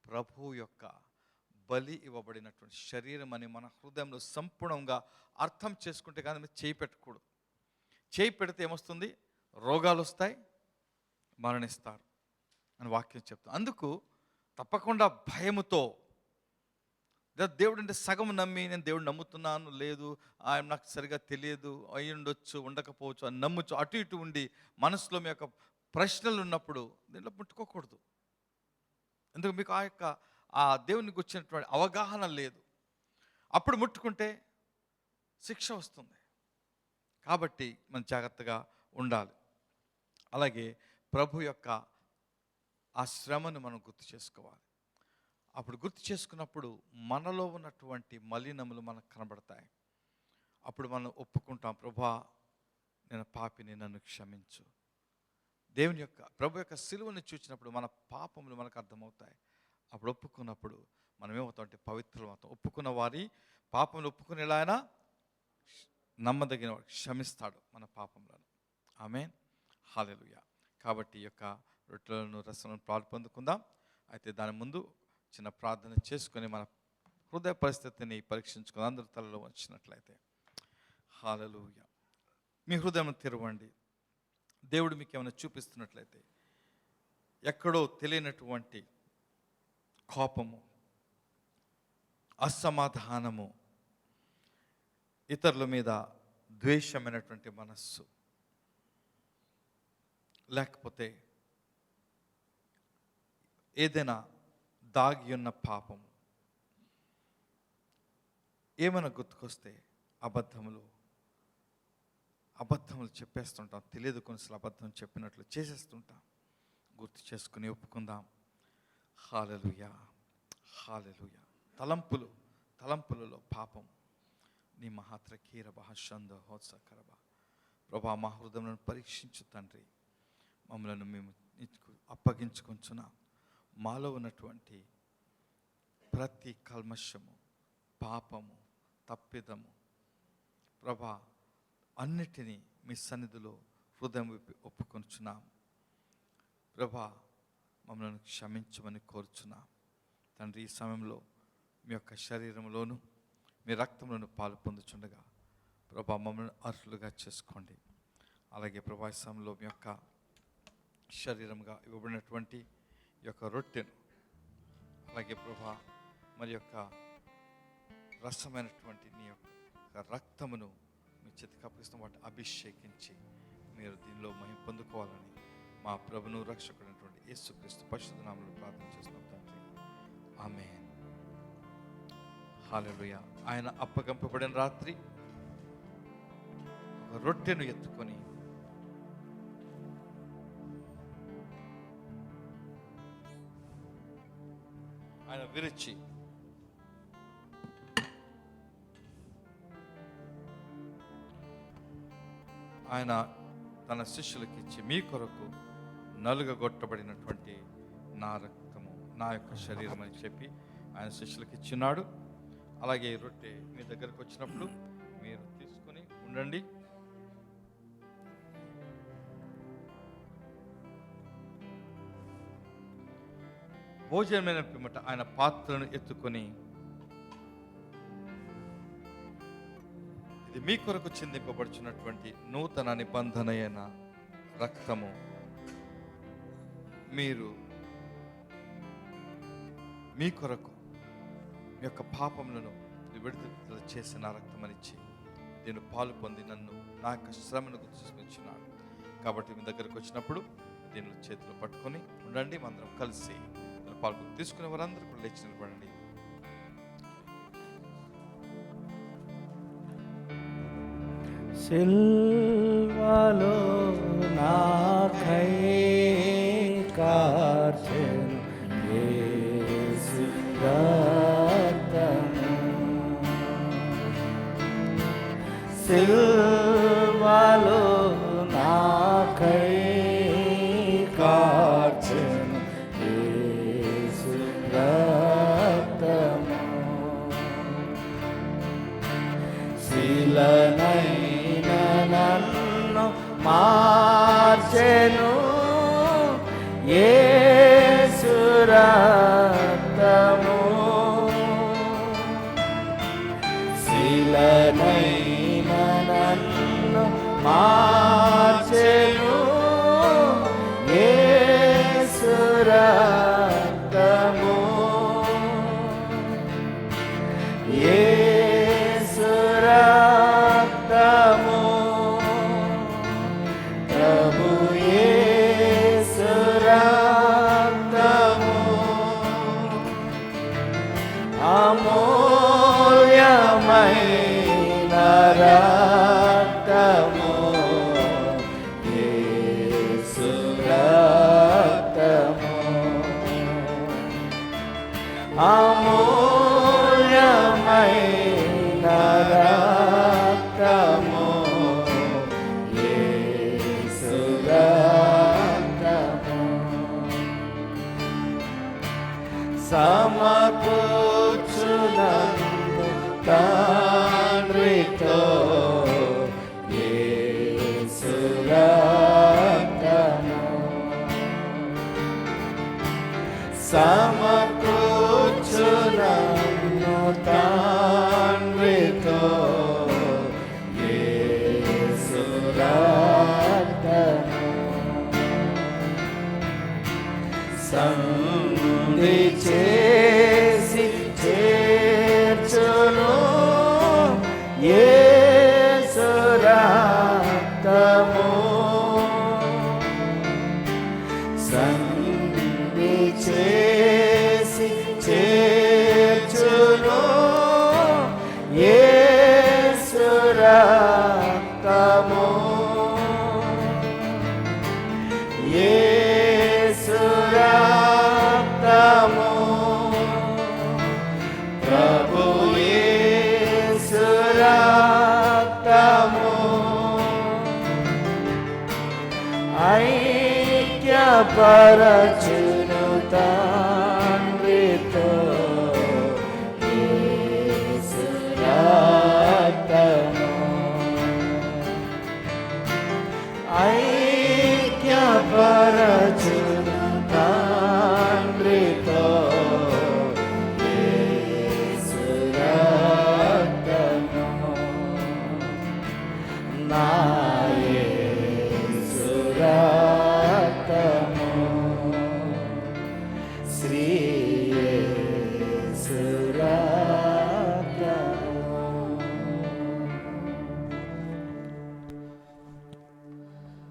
ప్రభు యొక్క బలి ఇవ్వబడినటువంటి శరీరం అని మన హృదయంలో సంపూర్ణంగా అర్థం చేసుకుంటే కానీ చేయి పెట్టకూడదు. చేయి పెడితే ఏమొస్తుంది? రోగాలు వస్తాయి, మరణిస్తారు అని వాక్యం చెప్తాం. అందుకు తప్పకుండా భయముతో, దేవుడు అంటే సగం నమ్మి నేను దేవుడు నమ్ముతున్నాను, లేదు ఆయన నాకు సరిగా తెలియదు, అయి ఉండొచ్చు, ఉండకపోవచ్చు అని నమ్మచ్చు, అటు ఇటు ఉండి మనసులో మీ యొక్క ప్రశ్నలు ఉన్నప్పుడు దీంట్లో ముట్టుకోకూడదు. ఎందుకు మీకు ఆ దేవునికి వచ్చినటువంటి అవగాహన లేదు. అప్పుడు ముట్టుకుంటే శిక్ష వస్తుంది. కాబట్టి మనం జాగ్రత్తగా ఉండాలి. అలాగే ప్రభు యొక్క ఆ శ్రమను మనం గుర్తు చేసుకోవాలి. అప్పుడు గుర్తు చేసుకున్నప్పుడు మనలో ఉన్నటువంటి మలినములు మనకు కనబడతాయి. అప్పుడు మనం ఒప్పుకుంటాం, ప్రభువా నేను పాపిని, నన్ను క్షమించు. దేవుని యొక్క ప్రభు యొక్క సిలువను చూసినప్పుడు మన పాపములు మనకు అర్థమవుతాయి. అప్పుడు ఒప్పుకున్నప్పుడు మనం ఏమవుతాం అంటే పవిత్రులు అవుతాం. ఒప్పుకున్న వారి పాపములు ఒప్పుకునేలా ఆయన నమ్మదగిన వాడు, క్షమిస్తాడు మన పాపములను. ఆమేన్, హల్లెలూయా. కాబట్టి ఈ యొక్క రొట్టెలను రసములను పాలు పొందుకుందాం. అయితే దాని ముందు చిన్న ప్రార్థన చేసుకొని మన హృదయ పరిస్థితిని పరీక్షించుకుందాం. అందరూ తలలో వచ్చినట్లయితే. హల్లెలూయా. మీ హృదయం తెరవండి. దేవుడు మీకు ఏమైనా చూపిస్తున్నట్లయితే, ఎక్కడో తెలియనటువంటి కోపము, అసమాధానము, ఇతరుల మీద ద్వేషమైనటువంటి మనస్సు, లేకపోతే ఏదైనా దాగి ఉన్న పాపము ఏమైనా గుర్తుకొస్తే అబద్ధములు చెప్పేస్తుంటాం. తెలియదు, కొన్నిసార్లు అబద్ధం చెప్పినట్లు చేసేస్తుంటాం. గుర్తు చేసుకుని ఒప్పుకుందాం. హల్లెలూయా, హల్లెలూయా. తలంపులలో పాపం నీ మహాత్ర కీర భాషంద హోత్సకరబ. ప్రభా, మా హృదయం పరీక్షించు తండ్రి. మమ్మలను మేము అప్పగించుకొంచున్నాం. మాలో ఉన్నటువంటి ప్రతి కల్మషము, పాపము, తప్పిదము ప్రభా అన్నిటినీ మీ సన్నిధిలో హృదయం ఒప్పుకొంచున్నాం. ప్రభా, మమ్మల్ని క్షమించమని కోరుచున్నాం తండ్రి. ఈ సమయంలో మీ యొక్క శరీరంలోను మీ రక్తంలోను పాలు పొందుచుండగా ప్రభా మమ్మల్ని అర్హులుగా చేసుకోండి. అలాగే ప్రభా ఈ సమయంలో మీ యొక్క శరీరంగా ఇవ్వబడినటువంటి ఈ యొక్క రొట్టెను, అలాగే ప్రభా మరి యొక్క రసమైనటువంటి నీ యొక్క రక్తమును మీ చేతికి అప్పగిస్తున్న వాటిని అభిషేకించి మీరు దీనిలో మహిమ పొందుకోవాలని మా ప్రభును రక్షకుడైనటువంటి యేసుక్రీస్తు పరిశుద్ధ నామములో ప్రార్థన చేస్తున్నాం తండ్రి. ఆమేన్, హల్లెలూయా. ఆయన అప్పగింపబడిన రాత్రి ఒక రొట్టెను ఎత్తుకొని ఆయన విరిచి ఆయన తన శిష్యులకి ఇచ్చి, మీ కొరకు నలుగగొట్టబడినటువంటి నా రక్తము, నా యొక్క శరీరం అని చెప్పి ఆయన శిష్యులకి ఇచ్చినాడు. అలాగే ఈ రొట్టె మీ దగ్గరకు వచ్చినప్పుడు మీరు తీసుకొని ఉండండి. భోజనమైన పిమ్మట ఆయన పాత్రను ఎత్తుకొని, ఇది మీ కొరకు చిందింపబడుచున్నటువంటి నూతన నిబంధన అయిన రక్తము, మీరు మీ కొరకు మీ యొక్క పాపములను విడుదల చేసిన రక్తమనిచ్చి దీన్ని పాలు పొంది నన్ను నా యొక్క శ్రమను గుర్తించుకున్నాడు. కాబట్టి మీ దగ్గరకు వచ్చినప్పుడు దీనిలో చేతిలో పట్టుకొని ఉండండి. మనందరం కలిసి పాలు తీసుకునే వారందరూ కూడా లేచి నిలబడండి. సిల్వలో నాకై కార్చెను యేసు రక్తము, సిల్వలో నాకై కార్చెను యేసు రక్తము, శిలనైన నన్ను మార్చెను యేసు రక్తము, శిలనైన నన్ను మార్చెను సమకూర్చు నన్ను తండ్రితో యేసు రక్తము సంధి చేసి చేర్చును యేసు రక్తము సంధి చేసి చేర్చును యేసు రక్తము యేసు రక్తము ప్రభు యేసు రక్తము ఐక్యపరచును తండ్రితో యేసు రక్తము ఐక్యపరచును తండ్రితో యేసు రక్తము నా యేసు రక్తము శ్రీ యేసు రక్తము.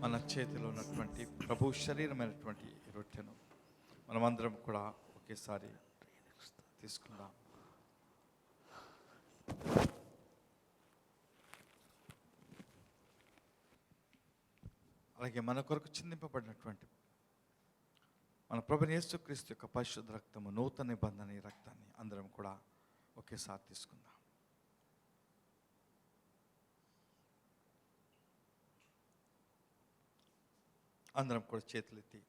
మన చేతిలో ఉన్నటువంటి ప్రభు శరీరమైనటువంటి ఈ రొట్టెను మనమందరం కూడా ఒకేసారి తీసుకుందాం. అలాగే మన కొరకు చిందింపబడినటువంటి మన ప్రభుని యేసుక్రీస్తు యొక్క పరిశుద్ధ రక్తము, నూతన నిబంధన ఈ రక్తాన్ని అందరం కూడా ఒకేసారి తీసుకుందాం. అందరం కూడా చేతులెత్తి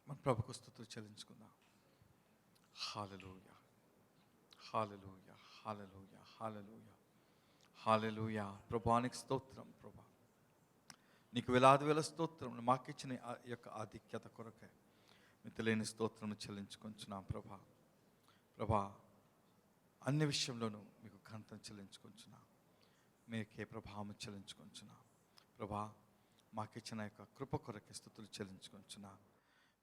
మన ప్రభుకు స్తుతులు చెల్లించుకుందాం. హల్లెలూయా, హల్లెలూయా, హల్లెలూయా, హల్లెలూయా, హల్లెలూయా. ప్రభువానికి స్తోత్రం. ప్రభా, నీకు వేలాది వేల స్తోత్రం. మాకు ఇచ్చిన ఈ యొక్క ఆధిక్యత కొరకే మితిలేని స్తోత్రం చెల్లించుకుంటున్నాం. ప్రభా, ప్రభా, అన్ని విషయంలోనూ మీకు ఘనతను చెల్లించుకుంటున్నాం. మీకే ప్రభావం చెల్లించుకుంటున్నాం. ప్రభా, మాకు ఇచ్చిన యొక్క కృప కొరకే స్తుతులు చెల్లించుకుంటున్నాం.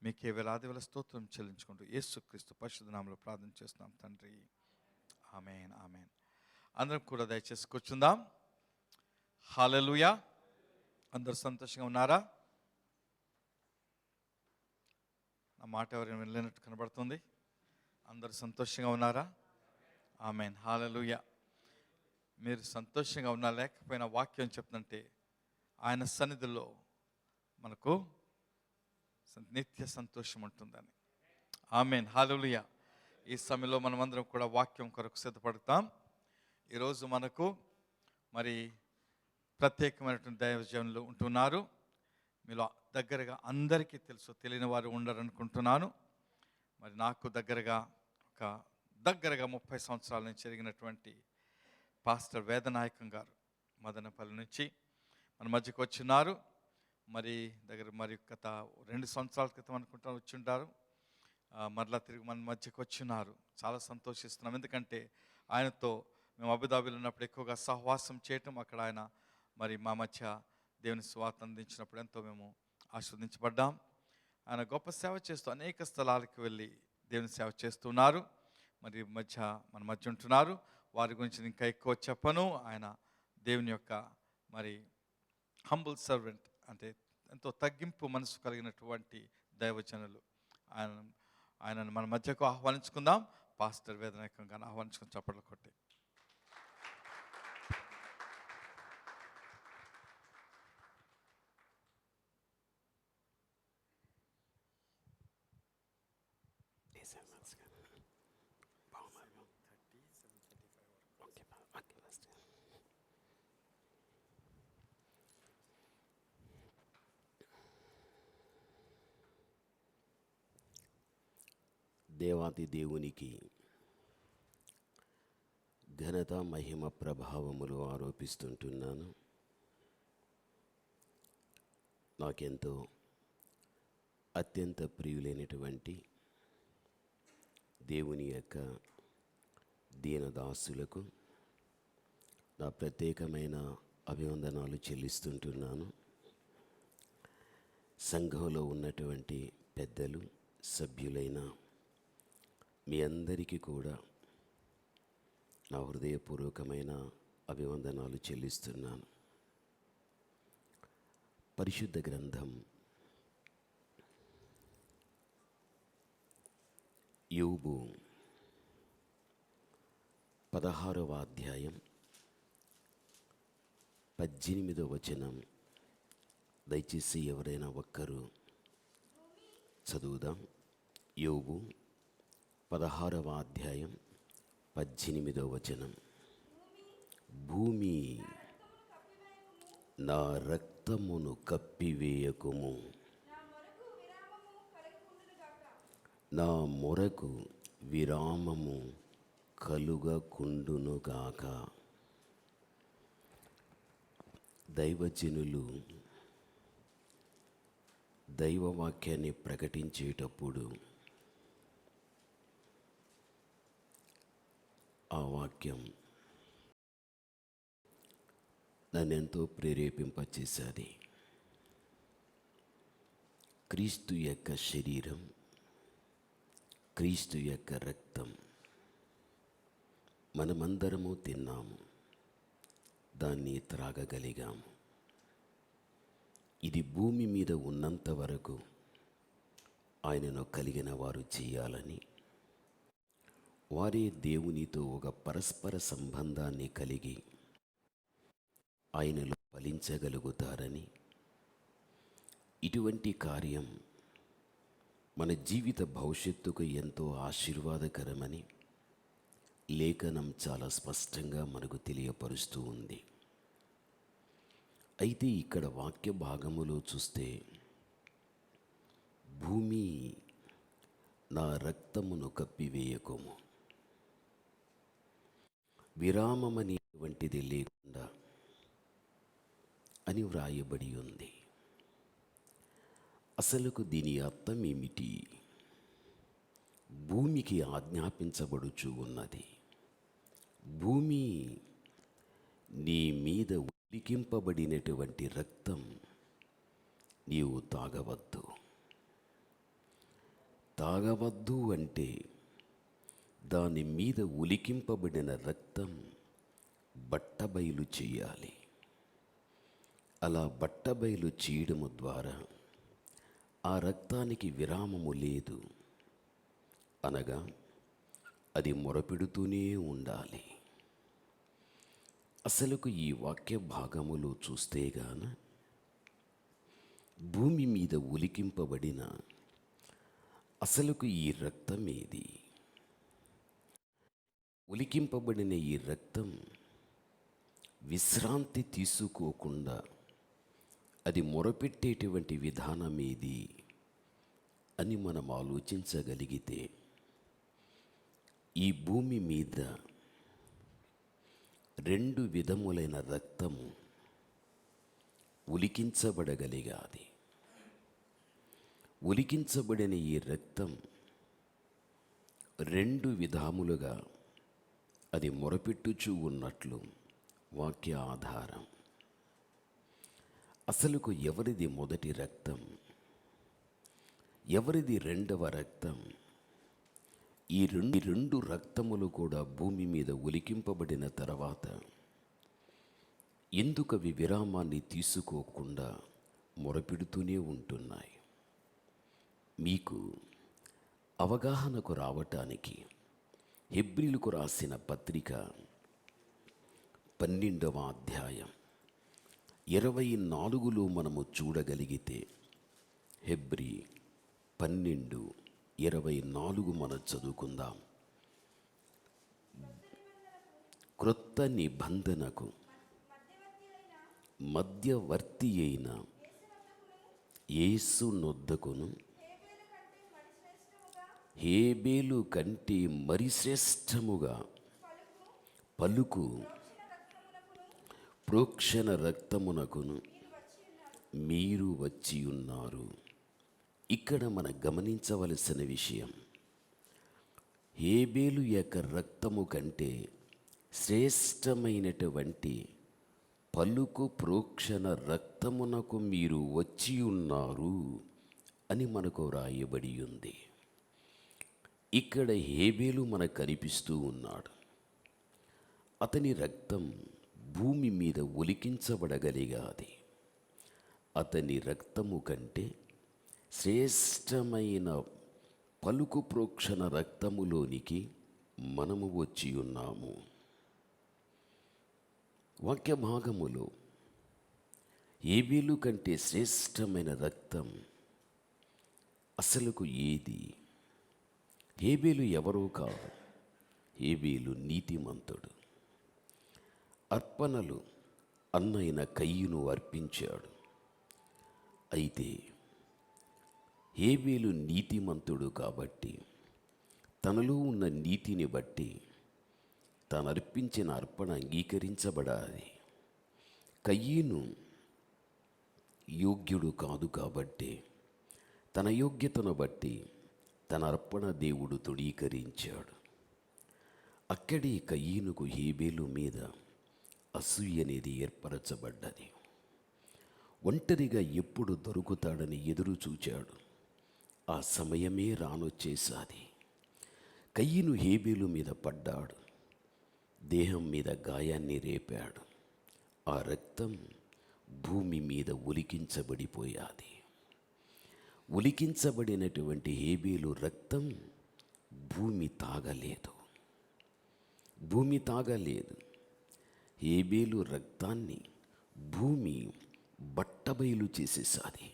మీకే వేలాది వేల స్తోత్రం చెల్లించుకుంటూ యేసుక్రీస్తు పరిశుద్ధ నామములో ప్రార్థన చేస్తున్నాం తండ్రి. ఆమేన్, ఆమేన్. అందరం కూడా దయచేసి కూర్చుందాం. హల్లెలూయా. అందరు సంతోషంగా ఉన్నారా? నా మాట ఎవరైనా వినలేనట్టు కనబడుతుంది. అందరు సంతోషంగా ఉన్నారా? ఆమేన్, హల్లెలూయా. మీరు సంతోషంగా ఉన్నా లేకపోయినా వాక్యం చెప్తుందంటే ఆయన సన్నిధిలో మనకు నిత్య సంతోషం ఉంటుందని. ఆమేన్, హల్లెలూయా. ఈ సమయంలో మనమందరం కూడా వాక్యం కొరకు సిద్ధపడతాం. ఈరోజు మనకు మరి ప్రత్యేకమైనటువంటి దైవజనులు ఉంటున్నారు. మీలో దగ్గరగా అందరికీ తెలుసు, తెలియని వారు ఉండరనుకుంటున్నాను. మరి నాకు దగ్గరగా 30 సంవత్సరాల నుంచి జరిగినటువంటి పాస్టర్ వేదనాయకం గారు మదనపల్లి నుంచి మన మధ్యకు వచ్చిన్నారు. మరి గత 2 సంవత్సరాల క్రితం అనుకుంటా వచ్చింటారు. మరలా తిరిగి మన మధ్యకు వచ్చిన్నారు. చాలా సంతోషిస్తున్నాం. ఎందుకంటే ఆయనతో మేము అబుదాబిలో ఉన్నప్పుడు ఎక్కువగా సహవాసం చేయటం, అక్కడ ఆయన మరి మా మధ్య దేవుని సువార్త అందించినప్పుడు ఎంతో మేము ఆస్వాదించబడ్డాం. ఆయన గొప్ప సేవ చేస్తూ అనేక స్థలాలకు వెళ్ళి దేవుని సేవ చేస్తున్నారు. మరి మన మధ్య ఉంటున్నారు. వారి గురించి ఇంకా ఎక్కువ చెప్పను. ఆయన దేవుని యొక్క మరి హంబుల్ సర్వెంట్, అంటే ఎంతో తగ్గింపు మనసు కలిగినటువంటి దైవజనులు. ఆయనను మన మధ్యకు ఆహ్వానించుకుందాం. పాస్టర్ వేదనాయకంగా ఆహ్వానించుకుని చప్పట్లు కొట్టి. దేవాది దేవునికి ఘనత, మహిమ, ప్రభావములు ఆరోపిస్తుంటున్నాను. నాకెంతో అత్యంత ప్రియులైనటువంటి దేవుని యొక్క దీనదాసులకు నా ప్రత్యేకమైన అభివందనాలు చెల్లిస్తుంటున్నాను. సంఘంలో ఉన్నటువంటి పెద్దలు, సభ్యులైన మీ అందరికీ కూడా నా హృదయపూర్వకమైన అభివందనాలు చెల్లిస్తున్నాను. పరిశుద్ధ గ్రంథం యోబు 16వ అధ్యాయం 18వ వచనం. దయచేసి ఎవరైనా ఒక్కరు చదువుదాం. యోబు 16వ అధ్యాయం 18వ వచనం. భూమి నా రక్తమును కప్పివేయకుము, నా మొరకు విరామము కలుగకుండునుగాక. దైవజనులు దైవవాక్యాన్ని ప్రకటించేటప్పుడు ఆ వాక్యం నన్నెంతో ప్రేరేపింపచేశాది. క్రీస్తు యొక్క శరీరం, క్రీస్తు యొక్క రక్తం మనమందరము తిన్నాము, దాన్ని త్రాగగలిగాము. ఇది భూమి మీద ఉన్నంత వరకు ఆయనను కలిగిన వారు చేయాలని, వారే దేవునితో ఒక పరస్పర సంబంధాన్ని కలిగి ఆయనలో ఫలించగలుగుతారని, ఇటువంటి కార్యం మన జీవిత భవిష్యత్తుకు ఎంతో ఆశీర్వాదకరమని లేఖనం చాలా స్పష్టంగా మనకు తెలియపరుస్తూ ఉంది. అయితే ఇక్కడ వాక్య భాగములో చూస్తే భూమి నా రక్తమును కప్పివేయకుము, విరామమనేటువంటిది లేకుండా అని వ్రాయబడి ఉంది. అసలుకు దీని అర్థం ఏమిటి? భూమికి ఆజ్ఞాపించబడుచు ఉన్నది, భూమి నీ మీద ఉలికింపబడినటువంటి రక్తం నీవు తాగవద్దు. తాగవద్దు అంటే దాని మీద ఉలికింపబడిన రక్తం బట్టబయలు చేయాలి. అలా బట్టబయలు చేయడము ద్వారా ఆ రక్తానికి విరామము లేదు, అనగా అది మొరపెడుతూనే ఉండాలి. అసలుకు ఈ వాక్య భాగములో చూస్తే గాన భూమి మీద ఉలికింపబడిన అసలుకు ఈ రక్తం ఏది? ఉలికింపబడిన ఈ రక్తం విశ్రాంతి తీసుకోకుండా అది మొరపెట్టేటువంటి విధానం ఏది అని మనం ఆలోచించగలిగితే, ఈ భూమి మీద 2 విధములైన రక్తము ఉలికించబడగలిగాది. ఉలికించబడిన ఈ రక్తం 2 విధాములుగా అది మొరపెట్టుచూ ఉన్నట్లు వాక్య ఆధారం. అసలుకు ఎవరిది మొదటి రక్తం, ఎవరిది రెండవ రక్తం? ఈ రెండు రక్తములు కూడా భూమి మీద ఒలికింపబడిన తర్వాత ఎందుకు అవి విరామాన్ని తీసుకోకుండా మొరపెడుతూనే ఉంటున్నాయి? మీకు అవగాహనకు రావటానికి హెబ్రీలకు రాసిన పత్రిక 12వ అధ్యాయం 24లో మనము చూడగలిగితే, హెబ్రీ 12:24 మనం చదువుకుందాం. క్రొత్త నిబంధనకు మధ్యవర్తి అయిన యేసు నొద్దకును హేబేలు కంటే మరి శ్రేష్టముగా పలుకు ప్రోక్షణ రక్తమునకును మీరు వచ్చి ఉన్నారు. ఇక్కడ మనం గమనించవలసిన విషయం, హేబేలు యొక్క రక్తము కంటే శ్రేష్టమైనటువంటి పలుకు ప్రోక్షణ రక్తమునకు మీరు వచ్చి ఉన్నారు అని మనకు రాయబడి ఉంది. ఇక్కడ హేబేలు మనకు కనిపిస్తూ ఉన్నాడు. అతని రక్తం భూమి మీద ఒలికించబడగలిగాది. అతని రక్తము కంటే శ్రేష్టమైన పలుకు ప్రోక్షణ రక్తములోనికి మనము వచ్చి ఉన్నాము. వాక్య భాగములో హేబేలు కంటే శ్రేష్టమైన రక్తం అసలుకు ఏది? హేబేలు ఎవరో కాదు, హేబేలు నీతిమంతుడు. అర్పణలు అన్నైన కయ్యూను అర్పించాడు. అయితే హేబేలు నీతిమంతుడు కాబట్టి తనలో ఉన్న నీతిని బట్టి తాను అర్పించిన అర్పణ అంగీకరించబడాలి. కయ్యూను యోగ్యుడు కాదు కాబట్టి తన యోగ్యతను బట్టి తన అర్పణ దేవుడు తృణీకరించాడు. అక్కడి కయ్యూనుకు హేబేలు మీద అసూయ అనేది ఏర్పరచబడ్డది. ఒంటరిగా ఎప్పుడు దొరుకుతాడని ఎదురు చూచాడు. ఆ సమయమే రానొచ్చేసాది. కయ్యూను హేబేలు మీద పడ్డాడు. దేహం మీద గాయాన్ని రేపాడు. ఆ రక్తం భూమి మీద ఒలికించబడిపోయాది. ఒలికించబడినటువంటి హేబేలు రక్తం భూమి తాగలేదు. భూమి తాగలేదు. హేబేలు రక్తాన్ని భూమి బట్టబయలు చేసేసాది.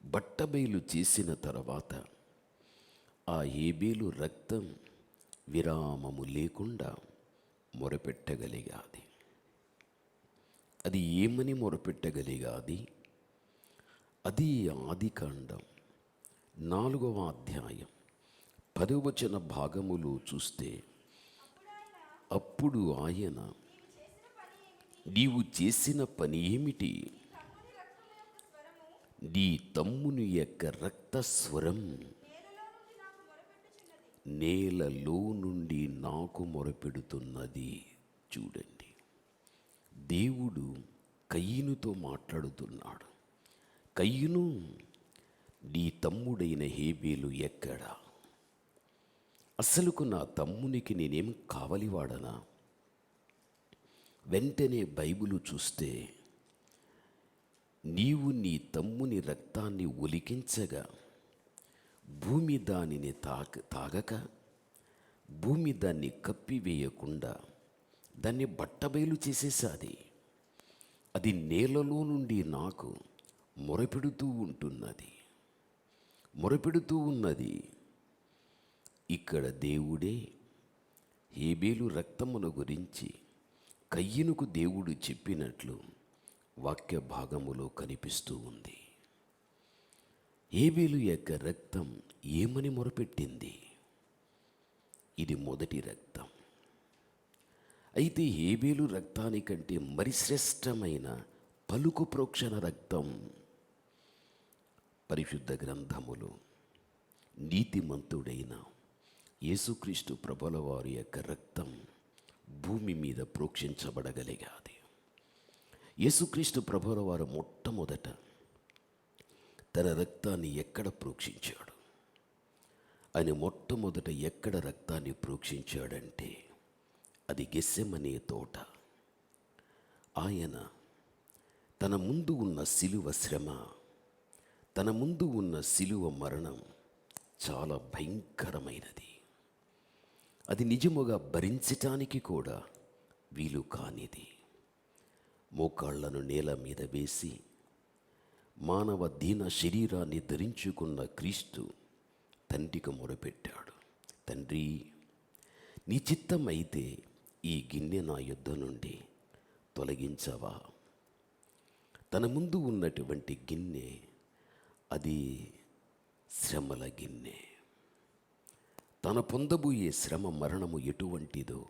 బట్టబయలు చేసిన తర్వాత ఆ హేబేలు రక్తం విరామము లేకుండా మొరపెట్టగలిగాది. అది ఏమని మొరపెట్టగలిగాది? అది ఆదికాండం 4వ అధ్యాయం 10వ వచన భాగములో చూస్తే, అప్పుడు ఆయన, నీవు చేసిన పని ఏమిటి? నీ తమ్ముని యొక్క రక్త స్వరం నేలలో నుండి నాకు మొరపెడుతున్నది. చూడండి, దేవుడు కయ్యూనుతో మాట్లాడుతున్నాడు. కయ్యూను, నీ తమ్ముడైన హేబేలు ఎక్కడా? అసలుకు నా తమ్మునికి నేనేం కావలివాడనా? వెంటనే బైబిలు చూస్తే, నీవు నీ తమ్ముని రక్తాన్ని ఒలికించగా భూమి దానిని తాగక, భూమి దాన్ని కప్పివేయకుండా దాన్ని బట్టబయలు చేసేసాది. అది నేలలో నుండి నాకు మొరపెడుతూ ఉంటున్నది, మొరపెడుతూ ఉన్నది. ఇక్కడ దేవుడే హేబేలు రక్తమును గురించి కయ్యూనుకు దేవుడు చెప్పినట్లు వాక్య భాగములో కనిపిస్తూ ఉంది. హేబేలు యొక్క రక్తం ఏమని మొరపెట్టింది? ఇది మొదటి రక్తం. అయితే హేబేలు రక్తానికంటే మరి శ్రేష్టమైన పలుకు ప్రోక్షణ రక్తం పరిశుద్ధ గ్రంథములో నీతిమంతుడైన యేసుక్రీస్తు ప్రభుల వారి యొక్క రక్తం భూమి మీద ప్రోక్షించబడగలిగాది. యేసుక్రీస్తు ప్రభుల వారు మొట్టమొదట తన రక్తాన్ని ఎక్కడ ప్రోక్షించాడు? ఆయన మొట్టమొదట ఎక్కడ రక్తాన్ని ప్రోక్షించాడంటే అది గెత్సెమనే తోట. ఆయన తన ముందు ఉన్న శిలువ శ్రమ, తన ముందు ఉన్న శిలువ మరణం చాలా భయంకరమైనది. అది నిజముగా భరించటానికి కూడా వీలు కానిది. మోకాళ్లను నేల మీద వేసి మానవ దీన శరీరాన్ని ధరించుకున్న క్రీస్తు తండ్రికి మొరపెట్టాడు, తండ్రి, నీ చిత్తమైతే ఈ గిన్నె నా యొద్ద నుండి తొలగించవా? తన ముందు ఉన్నటువంటి గిన్నె అది శ్రమల గిన్నె. తన పొందబోయే శ్రమ మరణము ఎటువంటిదో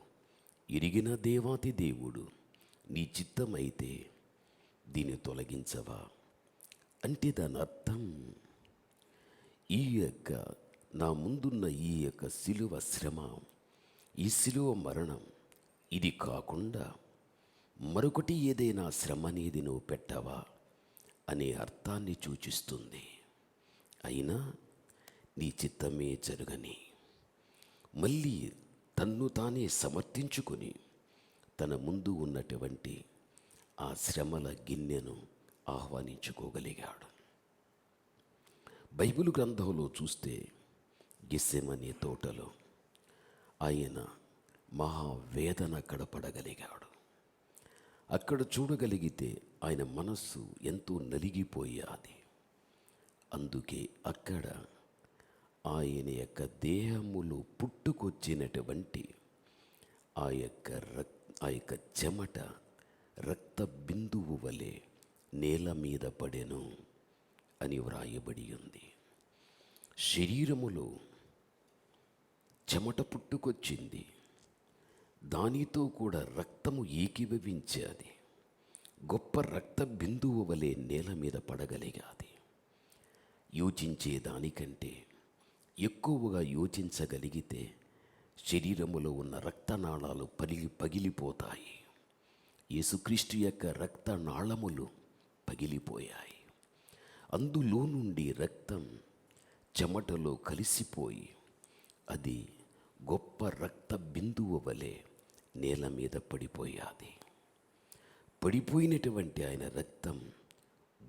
ఎరిగిన దేవాతి దేవుడు, నీ చిత్తమైతే దీన్ని తొలగించవా అంటే దాని అర్థం ఈ యొక్క నా ముందున్న ఈ యొక్క శిలువ శ్రమ, ఈ శిలువ మరణం, ఇది కాకుండా మరొకటి ఏదైనా శ్రమ అనేది నువ్వు పెట్టవా అనే అర్థాన్ని సూచిస్తుంది. అయినా నీ చిత్తమే జరగని మళ్ళీ తన్ను తానే సమర్థించుకొని తన ముందు ఉన్నటువంటి ఆ శ్రమల గిన్నెను ఆహ్వానించుకోగలిగాడు. బైబిల్ గ్రంథంలో చూస్తే గెత్సెమనే తోటలో ఆయన మహావేదన కడపడగలిగాడు. అక్కడ చూడగలిగితే ఆయన మనస్సు ఎంతో నలిగిపోయాది. అందుకే అక్కడ ఆయన యొక్క దేహములో పుట్టుకొచ్చినటువంటి ఆ యొక్క చెమట రక్త బిందువు వలె నేల మీద పడెను అని వ్రాయబడి ఉంది. శరీరములో చెమట పుట్టుకొచ్చింది, దానితో కూడా రక్తము ఏకీభవించేది. గొప్ప రక్త బిందువు వలె నేల మీద పడగలిగాది. యోచించే దానికంటే ఎక్కువగా యోచించగలిగితే శరీరములో ఉన్న రక్తనాళాలు పగిలిపోతాయి. యేసుక్రీస్తు యొక్క రక్తనాళములు పగిలిపోయాయి. అందులో నుండి రక్తం చెమటలో కలిసిపోయి అది గొప్ప రక్త బిందువు వలె నేల మీద పడిపోయాది. పడిపోయినటువంటి ఆయన రక్తం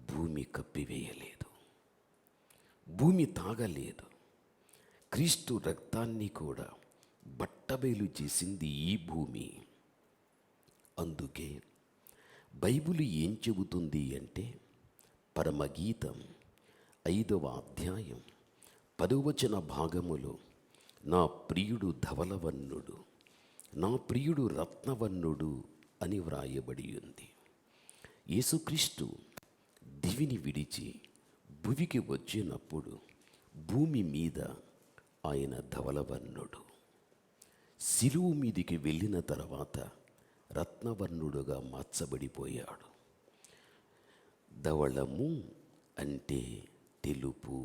భూమి కప్పివేయలేదు, భూమి తాగలేదు. క్రీస్తు రక్తాన్ని కూడా బట్టబయలు చేసింది ఈ భూమి. అందుకే బైబిల్ ఏం చెబుతుంది అంటే, పరమగీతం 5వ అధ్యాయం 10వ వచన భాగములో, నా ప్రియుడు ధవలవర్ణుడు, నా ప్రియుడు రత్నవర్ణుడు అని వ్రాయబడి ఉంది. యేసుక్రీస్తు దివిని విడిచి భువికి వచ్చినప్పుడు భూమి మీద ఆయన ధవలవర్ణుడు. శిలువు మీదికి వెళ్ళిన తర్వాత రత్నవర్ణుడుగా మార్చబడిపోయాడు. ధవళము అంటే తెలుపు,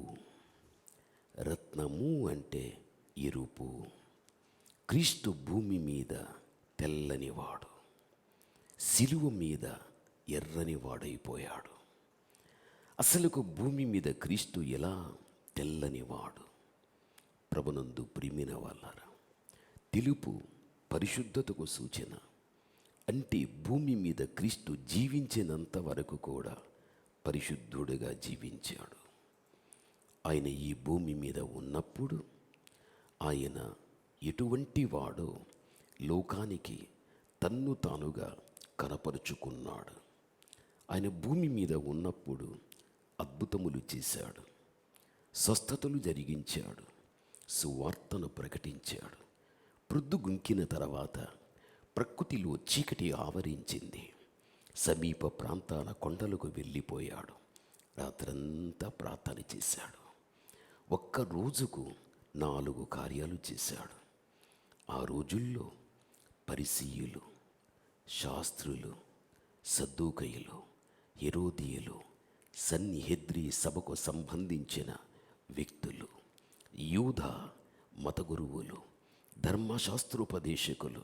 రత్నము అంటే ఎరుపు. క్రీస్తు భూమి మీద తెల్లనివాడు, శిలువ మీద ఎర్రనివాడైపోయాడు. అసలుకు భూమి మీద క్రీస్తు ఎలా తెల్లనివాడు? ప్రభునందు ప్రియమైన వాళ్ళారా, తెలుపు పరిశుద్ధతకు సూచన. అంటే భూమి మీద క్రీస్తు జీవించినంత వరకు కూడా పరిశుద్ధుడిగా జీవించాడు. ఆయన ఈ భూమి మీద ఉన్నప్పుడు ఆయన ఎటువంటి వాడో లోకానికి తన్ను తానుగా కనపరుచుకున్నాడు. ఆయన భూమి మీద ఉన్నప్పుడు అద్భుతములు చేశాడు, స్వస్థతలు జరిగించాడు, సువార్తను ప్రకటించాడు. ప్రొద్దుగుంకిన తర్వాత ప్రకృతిలో చీకటి ఆవరించింది. సమీప ప్రాంతాల కొండలకు వెళ్ళిపోయాడు. రాత్రంతా ప్రార్థన చేశాడు. ఒక్క రోజుకు 4 కార్యాలు చేశాడు. ఆ రోజుల్లో పరిసయ్యులు, శాస్త్రులు, సద్దూకయ్యులు, హెరోదీయులు, సన్నిహెద్రి సభకు సంబంధించిన వ్యక్తులు, యూదా మత గురువులు, ధర్మశాస్త్రోపదేశకులు,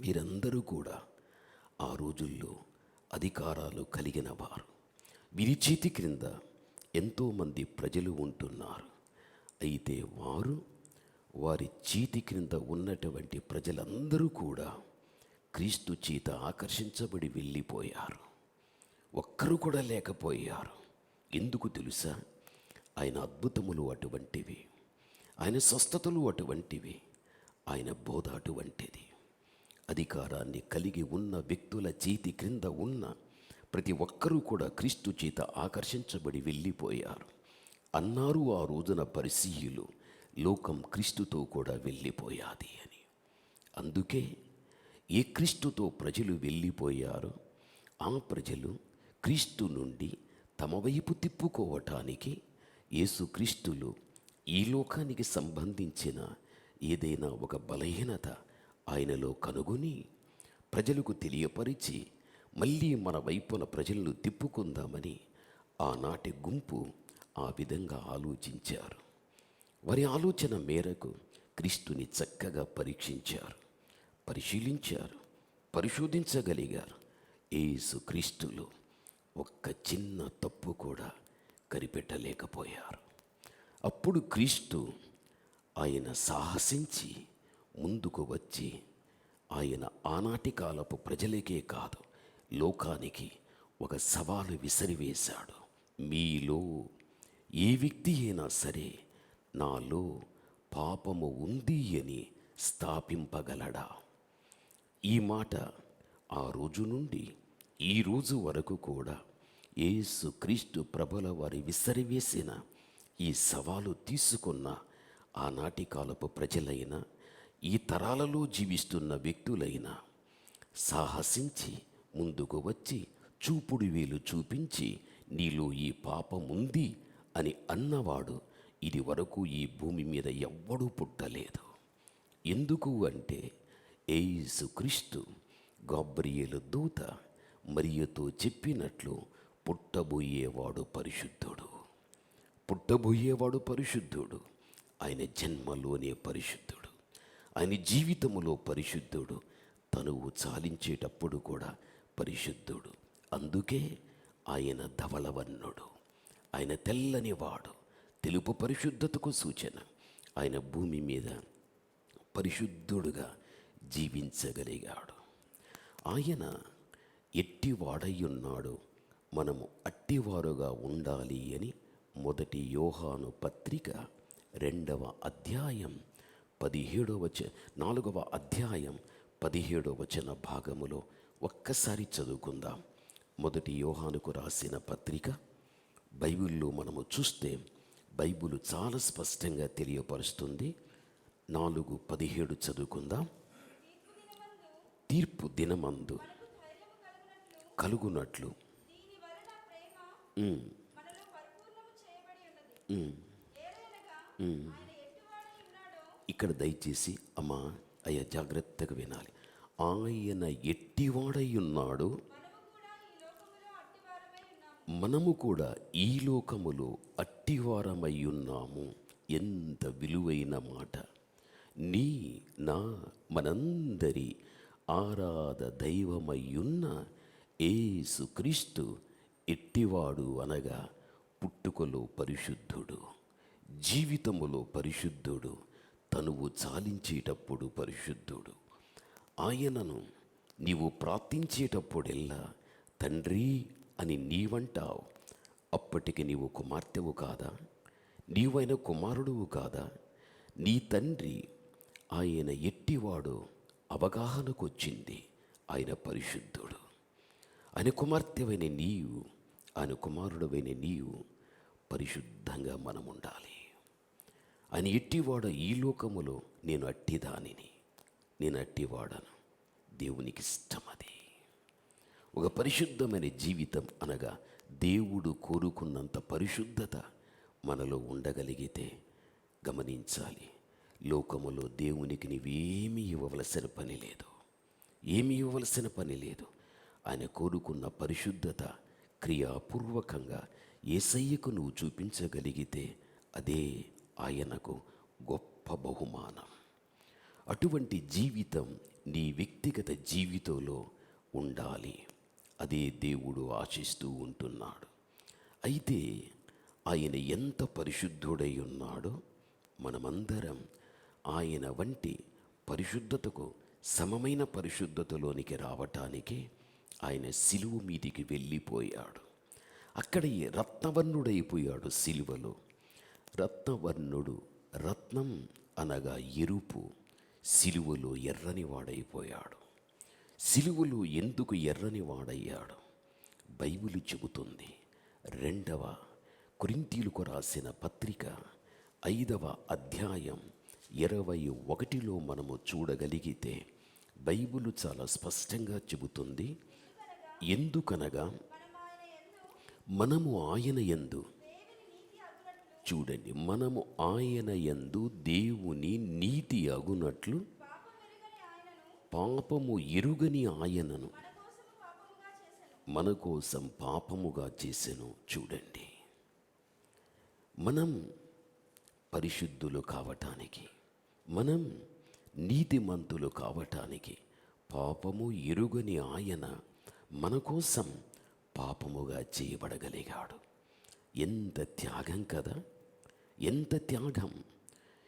వీరందరూ కూడా ఆ రోజుల్లో అధికారాలు కలిగిన వారు. వీరి చేతి క్రింద ఎంతోమంది ప్రజలు ఉంటున్నారు. అయితే వారి చేతి క్రింద ఉన్నటువంటి ప్రజలందరూ కూడా క్రీస్తు చేత ఆకర్షించబడి వెళ్ళిపోయారు. ఒక్కరు కూడా లేకపోయారు. ఎందుకు తెలుసా? ఆయన అద్భుతములు అటువంటివి, ఆయన స్వస్థతలు అటువంటివి, ఆయన బోధ అటువంటిది. అధికారాన్ని కలిగి ఉన్న వ్యక్తుల చేతి క్రింద ఉన్న ప్రతి ఒక్కరూ కూడా క్రీస్తు చేత ఆకర్షించబడి వెళ్ళిపోయారు. అన్నారు ఆ రోజున పరిసయ్యులు, లోకం క్రీస్తుతో కూడా వెళ్ళిపోయాది అని. అందుకే ఏ క్రీస్తుతో ప్రజలు వెళ్ళిపోయారో ఆ ప్రజలు క్రీస్తు నుండి తమ వైపు తిప్పుకోవటానికి యేసుక్రీస్తులో ఈ లోకానికి సంబంధించిన ఏదైనా ఒక బలహీనత ఆయనలో కనుగొని ప్రజలకు తెలియపరిచి మళ్ళీ మన వైపున ప్రజలను తిప్పుకుందామని ఆనాటి గుంపు ఆ విధంగా ఆలోచించారు. వారి ఆలోచన మేరకు క్రీస్తుని చక్కగా పరీక్షించారు, పరిశీలించారు, పరిశోధించగలిగారు. యేసు క్రీస్తులో ఒక్క చిన్న తప్పు కూడా కనిపెట్టలేకపోయారు. అప్పుడు క్రీస్తు ఆయన సాహసించి ముందుకు వచ్చి ఆయన ఆనాటి కాలపు ప్రజలకే కాదు, లోకానికి ఒక సవాలు విసిరివేశాడు. మీలో ఏ వ్యక్తి అయినా సరే నాలో పాపము ఉంది అని స్థాపింపగలడా? ఈ మాట ఆ రోజు నుండి ఈ రోజు వరకు కూడా యేసు క్రీస్తు ప్రభుల వారి విసిరివేసిన ఈ సవాలు తీసుకున్న ఆనాటి కాలపు ప్రజలైనా, ఈ తరాలలో జీవిస్తున్న వ్యక్తులైనా సాహసించి ముందుకు వచ్చి చూపుడు వేలు చూపించి నీలో ఈ పాపం ఉంది అని అన్నవాడు ఇది వరకు ఈ భూమి మీద ఎవ్వడూ పుట్టలేదు. ఎందుకు అంటే యేసు క్రీస్తు గాబ్రియేలు దూత మరియతో చెప్పినట్లు పుట్టబోయేవాడు పరిశుద్ధుడు, పుట్టబోయేవాడు పరిశుద్ధుడు. ఆయన జన్మలోనే పరిశుద్ధుడు, ఆయన జీవితములో పరిశుద్ధుడు, తనువు చాలించేటప్పుడు కూడా పరిశుద్ధుడు. అందుకే ఆయన ధవళవర్ణుడు, ఆయన తెల్లని వాడు, తెలుపు పరిశుద్ధతకు సూచన. ఆయన భూమి మీద పరిశుద్ధుడుగా జీవించగలిగాడు. ఆయన ఎట్టివాడయ్యున్నాడు, మనము అట్టివారుగా ఉండాలి అని 1 యోహాను పత్రిక 2వ అధ్యాయం 4వ అధ్యాయం 17వ వచన భాగములో ఒక్కసారి చదువుకుందాం. 1 యోహానుకు రాసిన పత్రిక బైబిల్లో మనము చూస్తే బైబిల్ చాలా స్పష్టంగా తెలియపరుస్తుంది. 4:17 చదువుకుందాం. తీర్పు దినమందు కలుగునట్లు ఇక్కడ దయచేసి అమ్మా అయ్యా జాగ్రత్తగా వినాలి. ఆయన ఎట్టివాడై ఉన్నాడు, మనము కూడా ఈ లోకములో అట్టివారమై ఉన్నాము. ఎంత విలువైన మాట! నీ నా మనందరి ఆరాధ దైవమయ్యున్న యేసు క్రీస్తు ఎట్టివాడు అనగా పుట్టుకలో పరిశుద్ధుడు, జీవితములో పరిశుద్ధుడు, తనువు చాలించేటప్పుడు పరిశుద్ధుడు. ఆయనను నీవు ప్రార్థించేటప్పుడెల్లా తండ్రి అని నీవంటావు. అప్పటికి నీవు కుమార్తెవు కాదా? నీవైన కుమారుడువు కాదా? నీ తండ్రి ఆయన ఎట్టివాడో అవగాహనకు వచ్చింది. ఆయన పరిశుద్ధుడు. ఆయన కుమార్తెవైన నీవు, ఆయన కుమారుడవైన నీవు పరిశుద్ధంగా మనం ఉండాలి. ఆయన ఎట్టివాడు ఈ లోకములో నేను అట్టిదానిని, నేను అట్టివాడను. దేవునికి ఇష్టం అది. ఒక పరిశుద్ధమైన జీవితం అనగా దేవుడు కోరుకున్నంత పరిశుద్ధత మనలో ఉండగలిగితే గమనించాలి, లోకములో దేవునికి నీవేమీ ఇవ్వవలసిన పని లేదు, ఏమీ ఇవ్వవలసిన పని లేదు. ఆయన కోరుకున్న పరిశుద్ధత క్రియాపూర్వకంగా యేసయ్యకు నువ్వు చూపించగలిగితే అదే ఆయనకు గొప్ప బహుమానం. అటువంటి జీవితం నీ వ్యక్తిగత జీవితంలో ఉండాలి. అదే దేవుడు ఆశిస్తూ ఉంటున్నాడు. అయితే ఆయన ఎంత పరిశుద్ధుడై ఉన్నాడో మనమందరం ఆయన వంటి పరిశుద్ధతకు సమమైన పరిశుద్ధతలోనికి రావటానికి ఆయన సిలువ మీదికి వెళ్ళిపోయాడు. అక్కడ రత్నవర్ణుడైపోయాడు సిలువలో. రత్నవర్ణుడు, రత్నం అనగా ఎరుపు, సిలువలో ఎర్రని వాడైపోయాడు. సిలువలో ఎందుకు ఎర్రని వాడయ్యాడు? బైబిలు చెబుతుంది. 2వ కొరింథీయులకు రాసిన పత్రిక 5వ అధ్యాయం 21లో మనము చూడగలిగితే బైబిలు చాలా స్పష్టంగా చెబుతుంది. ఎందుకనగా మనము ఆయన యందు, చూడండి, మనము ఆయన యందు దేవుని నీతి అగునట్లు పాపము ఎరుగని ఆయనను మన కోసం పాపముగా చేసెను. చూడండి, మనం పరిశుద్ధులు కావటానికి, మనం నీతిమంతులు కావటానికి పాపము ఎరుగని ఆయన మన కోసం పాపముగా చేయబడగలిగాడు. ఎంత త్యాగం కదా, ఎంత త్యాగం!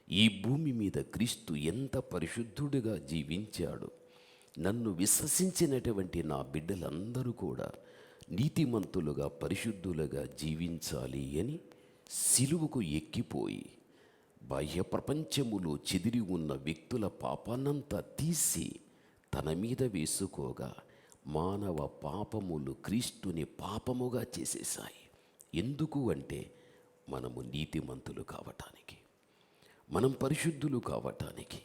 ఈ భూమి మీద క్రీస్తు ఎంత పరిశుద్ధుడిగా జీవించాడు. నన్ను విశ్వసించినటువంటి నా బిడ్డలందరూ కూడా నీతిమంతులుగా పరిశుద్ధులుగా జీవించాలి అని సిలువకు ఎక్కిపోయి బాహ్య ప్రపంచములో చెదిరి ఉన్న వ్యక్తుల పాపాన్నంతా తీసి తన మీద వేసుకోగా మానవ పాపములు క్రీస్తుని పాపముగా చేసేశాయి. ఎందుకు అంటే మనము నీతిమంతులు కావటానికి, మనం పరిశుద్ధులు కావటానికి.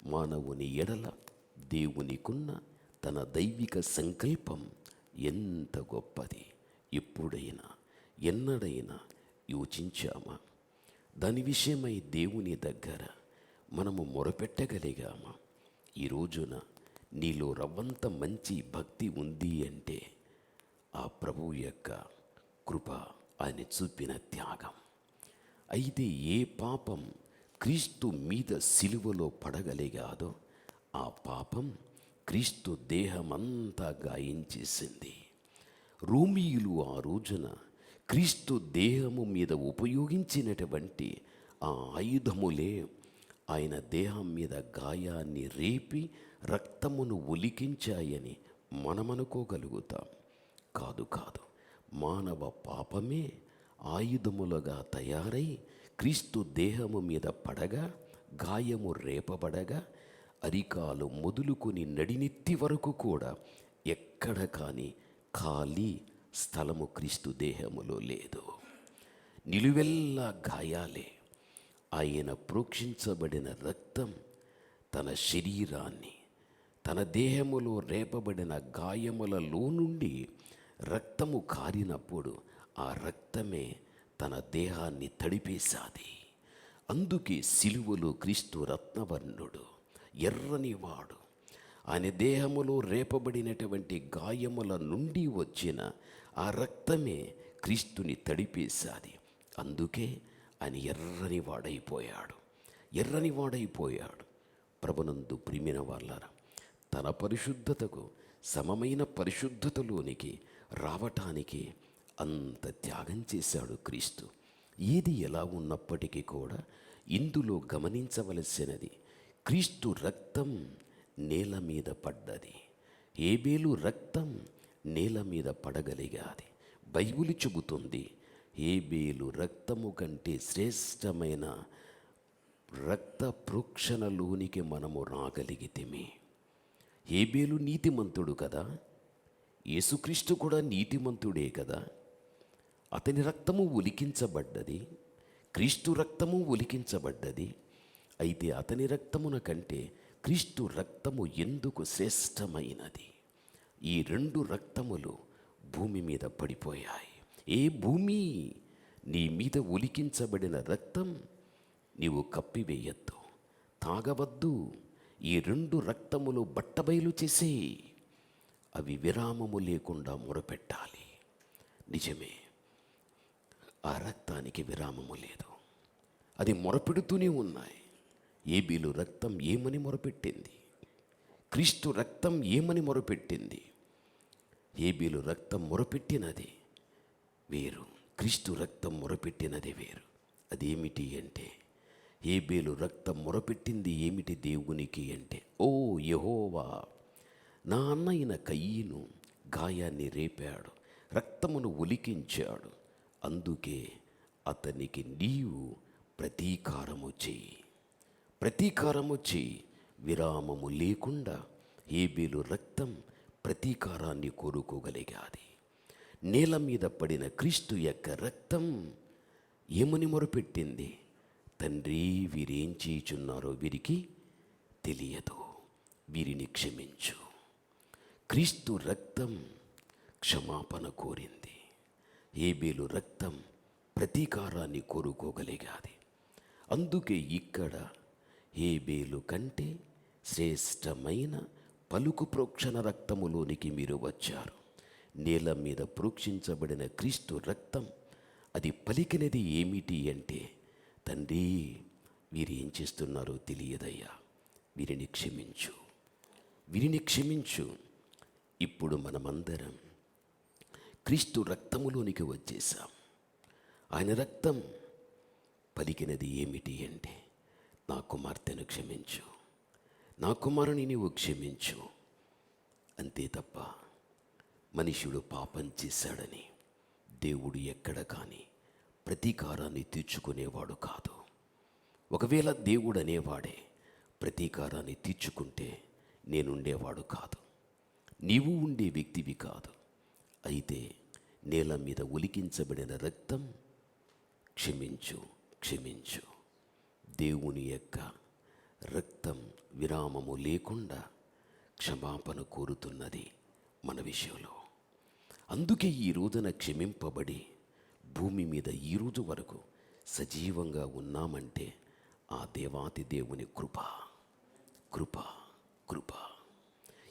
మానవుని ఎడల దేవునికున్న తన దైవిక సంకల్పం ఎంత గొప్పది! ఎప్పుడైనా ఎన్నడైనా యోచించామా? దాని విషయమై దేవుని దగ్గర మనము మొరపెట్టగలిగామా? ఈ రోజున నీలో రవ్వంత మంచి భక్తి ఉంది అంటే ఆ ప్రభువు యొక్క కృప, ఆయన చూపిన త్యాగం. అయితే ఏ పాపం క్రీస్తు మీద సిలువలో పడగలిగాదో ఆ పాపం క్రీస్తు దేహమంతా గాయించేసింది. రోమీయులు ఆ రోజున క్రీస్తు దేహము మీద ఉపయోగించినటువంటి ఆ ఆయుధములే ఆయన దేహం మీద గాయాన్ని రేపి రక్తమును ఒలికించాయని మనమనుకోగలుగుతాం. కాదు కాదు, మానవ పాపమే ఆయుధములుగా తయారై క్రీస్తు దేహము మీద పడగా, గాయము రేపబడగా, అరికాలు మొదలుకొని నడినెత్తి వరకు కూడా ఎక్కడ కానీ ఖాళీ స్థలము క్రీస్తు దేహములో లేదు. నిలువెల్లా గాయాలే. ఆయన ప్రోక్షించబడిన రక్తం తన శరీరాన్ని, తన దేహములో రేపబడిన గాయములలో నుండి రక్తము కారినప్పుడు ఆ రక్తమే తన దేహాన్ని తడిపేశాది. అందుకే సిలువలో క్రీస్తు రత్నవర్ణుడు, ఎర్రనివాడు. ఆయన దేహములో రేపబడినటువంటి గాయముల నుండి వచ్చిన ఆ రక్తమే క్రీస్తుని తడిపేశాది. అందుకే ఆయన ఎర్రనివాడైపోయాడు. ప్రభునందు ప్రియమైన వాళ్ళారా, తన పరిశుద్ధతకు సమమైన పరిశుద్ధతలోనికి రావటానికి అంత త్యాగం చేశాడు క్రీస్తు. ఏది ఎలా ఉన్నప్పటికీ కూడా ఇందులో గమనించవలసినది, క్రీస్తు రక్తం నేల మీద పడ్డది. హేబేలు రక్తం నేల మీద పడగలిగాది. బైబిల్ చెబుతుంది, హేబేలు రక్తము కంటే శ్రేష్టమైన రక్త ప్రోక్షణలోనికి మనము రాగలిగితేమే. హేబేలు నీతిమంతుడు కదా, యేసుక్రీస్తు కూడా నీతిమంతుడే కదా. అతని రక్తము ఒలికించబడ్డది, క్రీస్తు రక్తము ఒలికించబడ్డది. అయితే అతని రక్తమున కంటే క్రీస్తు రక్తము ఎందుకు శ్రేష్టమైనది? ఈ రెండు రక్తములు భూమి మీద పడిపోయాయి. ఏ భూమి నీ మీద ఒలికించబడిన రక్తం నీవు కప్పివేయద్దు, తాగవద్దు. ఈ రెండు రక్తములు బట్టబయలు చేసే, అవి విరామము లేకుండా మొరపెట్టాలి. నిజమే, ఆ రక్తానికి విరామము లేదు, అది మొరపెడుతూనే ఉన్నాయి. హేబేలు రక్తం ఏమని మొరపెట్టింది? క్రీస్తు రక్తం ఏమని మొరపెట్టింది? హేబేలు రక్తం మొరపెట్టినది వేరు, క్రీస్తు రక్తం మొరపెట్టినది వేరు. అదేమిటి అంటే, హేబేలు రక్తం మొరపెట్టింది ఏమిటి దేవునికి అంటే, ఓ యెహోవా, నా అన్నయిన కయీను గాయాన్ని రేపాడు, రక్తమును ఒలికించాడు. అందుకే అతనికి నీవు ప్రతీకారము చేయి. విరామము లేకుండా హేబేలు రక్తం ప్రతీకారాన్ని కోరుకోగలిగాది. నేల మీద పడిన క్రీస్తు యొక్క రక్తం ఏమని మొరపెట్టింది? తండ్రి, వీరేం చేయుచున్నారో వీరికి తెలియదు, వీరిని క్షమించు. క్రీస్తు రక్తం క్షమాపణ కోరింది. హేబేలు రక్తం ప్రతీకారాన్ని కోరుకోగలిగాది. అందుకే ఇక్కడ హేబేలు కంటే శ్రేష్టమైన పలుకు ప్రోక్షణ రక్తములోనికి మీరు వచ్చారు. నేల మీద ప్రోక్షించబడిన క్రీస్తు రక్తం అది పలికినది ఏమిటి అంటే, తండ్రి, వీరేం చేస్తున్నారో తెలియదయ్యా, వీరిని క్షమించు, వీరిని క్షమించు. ఇప్పుడు మనమందరం క్రీస్తు రక్తములోనికి వచ్చేసాం. ఆయన రక్తం పలికినది ఏమిటి అంటే, నా కుమార్తెను క్షమించు, నా కుమారుని నీవు క్షమించు. అంతే తప్ప మనుష్యుడు పాపం చేశాడని దేవుడు ఎక్కడ కానీ ప్రతీకారాన్ని తీర్చుకునేవాడు కాదు. ఒకవేళ దేవుడు అనేవాడే ప్రతీకారాన్ని తీర్చుకుంటే నేనుండేవాడు కాదు, నీవు ఉండే వ్యక్తివి కాదు. అయితే నేల మీద ఒలికించబడిన రక్తం క్షమించు, క్షమించు. దేవుని యొక్క రక్తం విరామము లేకుండా క్షమాపణ కోరుతున్నది మన విషయంలో. అందుకే ఈ రోజున క్షమింపబడి భూమి మీద ఈ రోజు వరకు సజీవంగా ఉన్నామంటే ఆ దేవాతి దేవుని కృప, కృప, కృప.